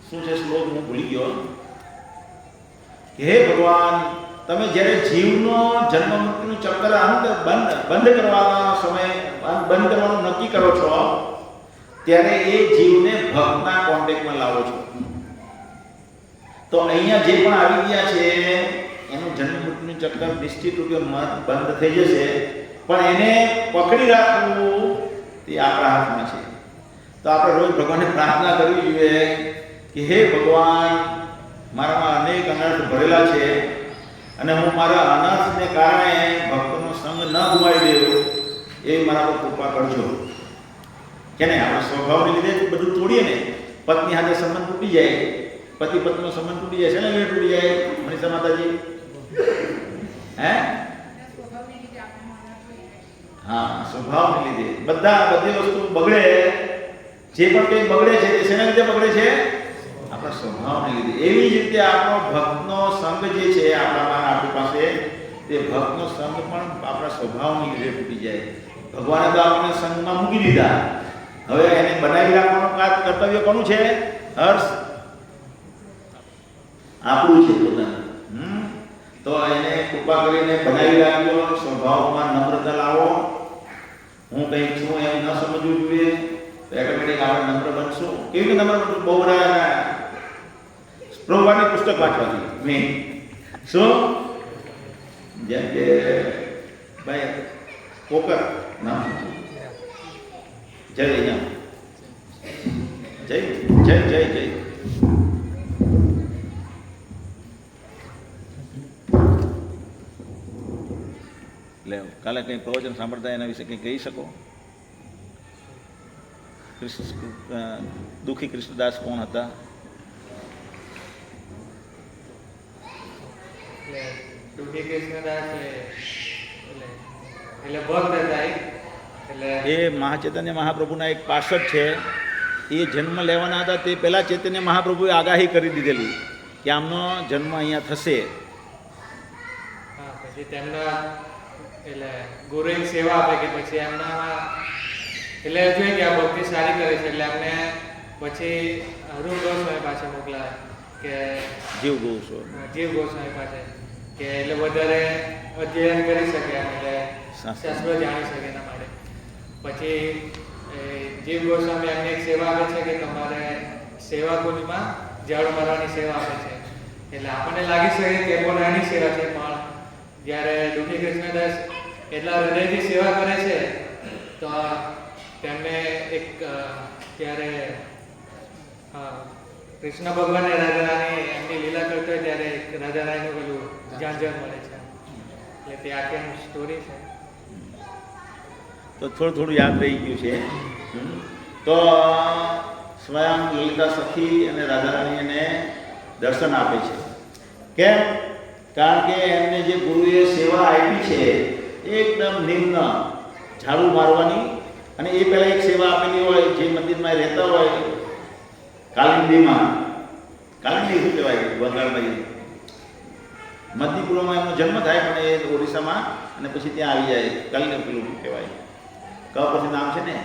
શું છે શ્લોક હું ભૂલી ગયો, કે હે ભગવાન તમે જ્યારે જીવનો જન્મ મૃત્યુનું ચક્ર બંધ કરવાનું નક્કી કરો છો ત્યારે એ જીવને ભક્તના કોન્ટેક્ટમાં લાવો છો. તો અહીંયા જે પણ આવી ગયા છે એનું જન્મ મૃત્યુનું ચક્ર નિશ્ચિત રૂપે બંધ થઈ જશે પણ એને પકડી રાખવું તે આપણા હાથમાં છે. તો આપણે રોજ ભગવાનને પ્રાર્થના કરવી જોઈએ કે હે ભગવાન મારામાં અનેક અનર્થ ભરેલા છે અને હું મારા અનર્થને કારણે ભક્તોનો સંગ ન ગુમાવી દેવો એ મારા પર કૃપા કરજો. કે ને આપણે સ્વભાવને લીધે બધું તોડીએ ને. પત્ની સાથે સંબંધ તૂટી જાય, પતિ પત્નીનો સંબંધ તૂટી જાય છે ને, તૂટી જાય મનીષા માતાજી. હે હા, સ્વભાવને લીધે બધી વસ્તુ બગડે. જે પણ કંઈ બગડે છે તે શેના લીધે બગડે છે? આપણા સ્વભાવને લીધે. એવી જ રીતે આપણો ભક્તનો સંગ જે છે આપણી પાસે તે ભક્તનો સંગ પણ આપણા સ્વભાવને લીધે તૂટી જાય. ભગવાને તો આપણને સંગમાં મૂકી દીધા, હવે એને બનાવી રાખવાનું કર્તવ્ય કોનું છે? હર્ષ આપણું છે પોતાનું. તો એને કૃપા કરીને બનાવી રાખજો. સ્વભાવમાં નમ્રતા લાવો. હું કંઈક છું એમ ન સમજવું જોઈએ. ઓટોમેટિક આપણે નમ્ર બનશું. કેવી રીતે નમ્ર બનશું? બહુ બધા પ્રભુની પુસ્તક વાંચવાથી મેં શું જેમ કે ભાઈ કોકર નામ જય જય જય જય જય એટલે કાલે કંઈ પ્રવચન સાંભળતા એના વિશે કંઈ કહી શકો? દુઃખી કૃષ્ણદાસ કોણ હતા? દુઃખી કૃષ્ણદાસ એટલે ભક્ત હતા. એટલે એ મહાચૈતન્ય મહાપ્રભુના એક પાર્ષદ છે. એ જન્મ લેવાના હતા તે પહેલાં ચૈતન્ય મહાપ્રભુએ આગાહી કરી દીધેલી કે આમનો જન્મ અહીંયા થશે. હા, પછી તેમના એટલે ગુરુની સેવા આપે કે પછી એમનામાં એટલે જોઈએ કે આ ભક્તિ સારી કરે છે એટલે એમને પછી રૂપ ગોસ્વામી પાસે મોકલાય કે જીવ ગોસ્વામી જીવ ગોસ્વામી પાસે કે એટલે વધારે અધ્યયન કરી શકે એમ એટલે શાસ્ત્રો જાણી શકે એના માટે. પછી જીવ ગોસ્વામી એમને એક સેવા આપે છે કે તમારે સેવા કુંજમાં ઝાડુ મારવાની સેવા આપે છે. એટલે આપણને લાગી શકે કે બહુ નાની સેવા છે, પણ જ્યારે દુઃખી કૃષ્ણદાસ એટલા હૃદયથી સેવા કરે છે તો તેમને એક ત્યારે કૃષ્ણ ભગવાનને રાધારાણી એમની લીલા કરતો હોય ત્યારે રાધારાણીનું પેલું ઝાંઝર મળે છે. એટલે તે આખી સ્ટોરી છે. તો થોડું યાદ રહી ગયું છે. તો સ્વયં લલિતા સખી અને રાધારાણી એને દર્શન આપે છે. કેમ? કારણ કે એમને જે ગુરુએ સેવા આપી છે એકદમ નિમ્ન ઝાડુ મારવાની, અને એ પહેલાં એક સેવા આપેલી હોય જે મંદિરમાં રહેતા હોય કાલિંદીમાં, કાલિંદી શું કહેવાય બંગાળમાં, મધ્યપુરમાં એમનો જન્મ થાય પણ એ ઓડિશામાં અને પછી ત્યાં આવી જાય કાલિંદી પેલું શું કહેવાય પછી નામ છે ને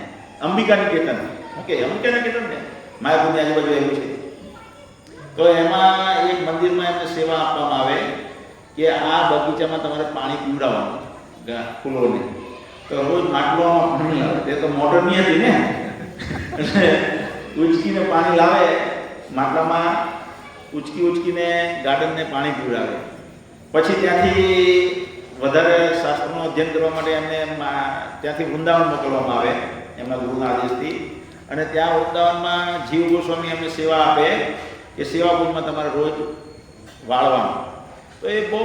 અંબિકા નિકેતન. ઓકે, અંબિકા નિકેતન ને માયાપુરની આજુબાજુ એવું છે. તો એમાં એક મંદિરમાં એમને સેવા આપવામાં આવે કે આ બગીચામાં તમારે પાણી પીવડાવવાનું ફૂલોને. તો રોજ માટલામાં પાણી લાવે, તે તો મોટરની હતી ને એટલે ઉચકીને પાણી લાવે માટલામાં, ઉચકીને ગાર્ડનને પાણી પીવડાવે. પછી ત્યાંથી વધારે શાસ્ત્રનું અધ્યયન કરવા માટે એમને ત્યાંથી વૃંદાવન મોકલવામાં આવે એમના ગુરુના આદેશથી. અને ત્યાં વૃંદાવનમાં જીવ ગોસ્વામી એમને સેવા આપે કે સેવા કુંજમાં તમારે રોજ વાળવાનું. તો એ બહુ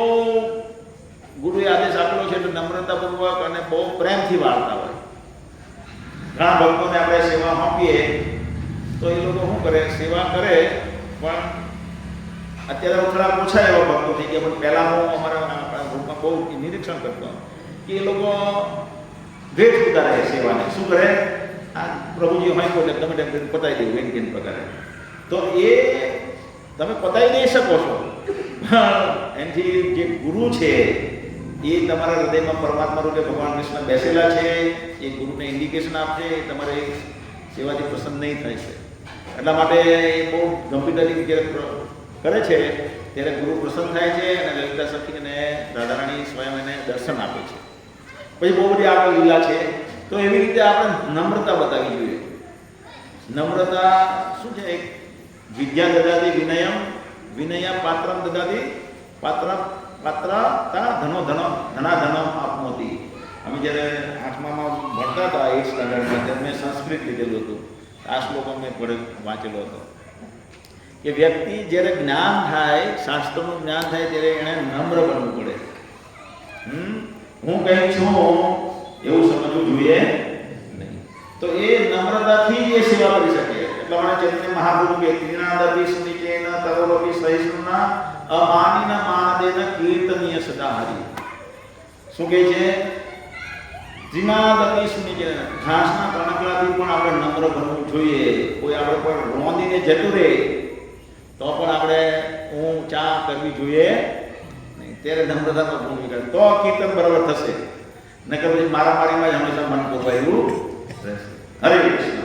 ગુરુએ આદેશ આપેલો છે એટલે નમ્રતાપૂર્વક અને બહુ પ્રેમથી વાળતા હોય. ઘણા ભક્તોને આપણે સેવા આપીએ તો એ લોકો શું કરે, સેવા કરે પણ અત્યારે થોડા ઓછા એવા ભક્તો થઈ ગયા, પણ પહેલાં હું અમારા ગ્રુપમાં બહુ નિરીક્ષણ કરતો કે એ લોકો વેઠ ઉતારે સેવાને. શું કરે, આ પ્રભુજી હોય તો ગમે તેમ પતાવી દેવું એમ કેમ પ્રકારે. તો એ તમે પતાવી દઈ શકો છો, એનાથી જે ગુરુ છે એ તમારા હૃદયમાં પરમાત્મા રૂપે ભગવાન કૃષ્ણ બેસેલા છે, એ ગુરુને ઇન્ડિકેશન આપશે, એ તમારે સેવાથી પ્રસન્ન નહીં થાય છે. એટલા માટે એ બહુ ગંભીરતાથી કરે છે ત્યારે ગુરુ પ્રસન્ન થાય છે અને લલિતા સખી અને રાધારાણી સ્વયં એને દર્શન આપે છે. પછી બહુ બધી આગળ લીલા છે. તો એવી રીતે આપણે નમ્રતા બતાવવી જોઈએ. નમ્રતા શું છે? વિદ્યા દદાતી વિનયમ, વિનય પાત્રમ દદાતી પાત્રતા ધનો ધનાધનમ આપનોતી. અમે જ્યારે 8મામાં ભણતા હતા 8th સ્ટાન્ડર્ડમાં ત્યારે મેં સંસ્કૃત લીધેલું હતું. આ શ્લોક મેં વાંચેલો હતો કે વ્યક્તિ જ્યારે જ્ઞાન થાય, શાસ્ત્રનું જ્ઞાન થાય ત્યારે એણે નમ્ર બનવું પડે. હું કંઈ છું એવું સમજવું જોઈએ નહીં. તો એ નમ્રતાથી જ એ સેવા કરી શકે. એટલા માટે ચૈતન્ય મહાપ્રભુ કે ત્રિનાદપી સુનિચેન તરોપી સહિષ્ણુના અમાનિના માનદેન કીર્તનીય સદા હરિ. શું કહે છે? ત્રિનાદપી સુનિચેન, ઘાસના તણકલાથી પણ આપણે નમ્ર બનવું જોઈએ. કોઈ આપણે પણ રોંદીને જતું રહે તો પણ આપણે ચા કરવી જોઈએ નહીં. ત્યારે નમ્રતાનો ગુણ વિકાસ તો કીર્તન બરાબર થશે. નકર પછી મારામારીમાં જ હંમેશા મન પોવાયેલું રહેશે. હરે કૃષ્ણ.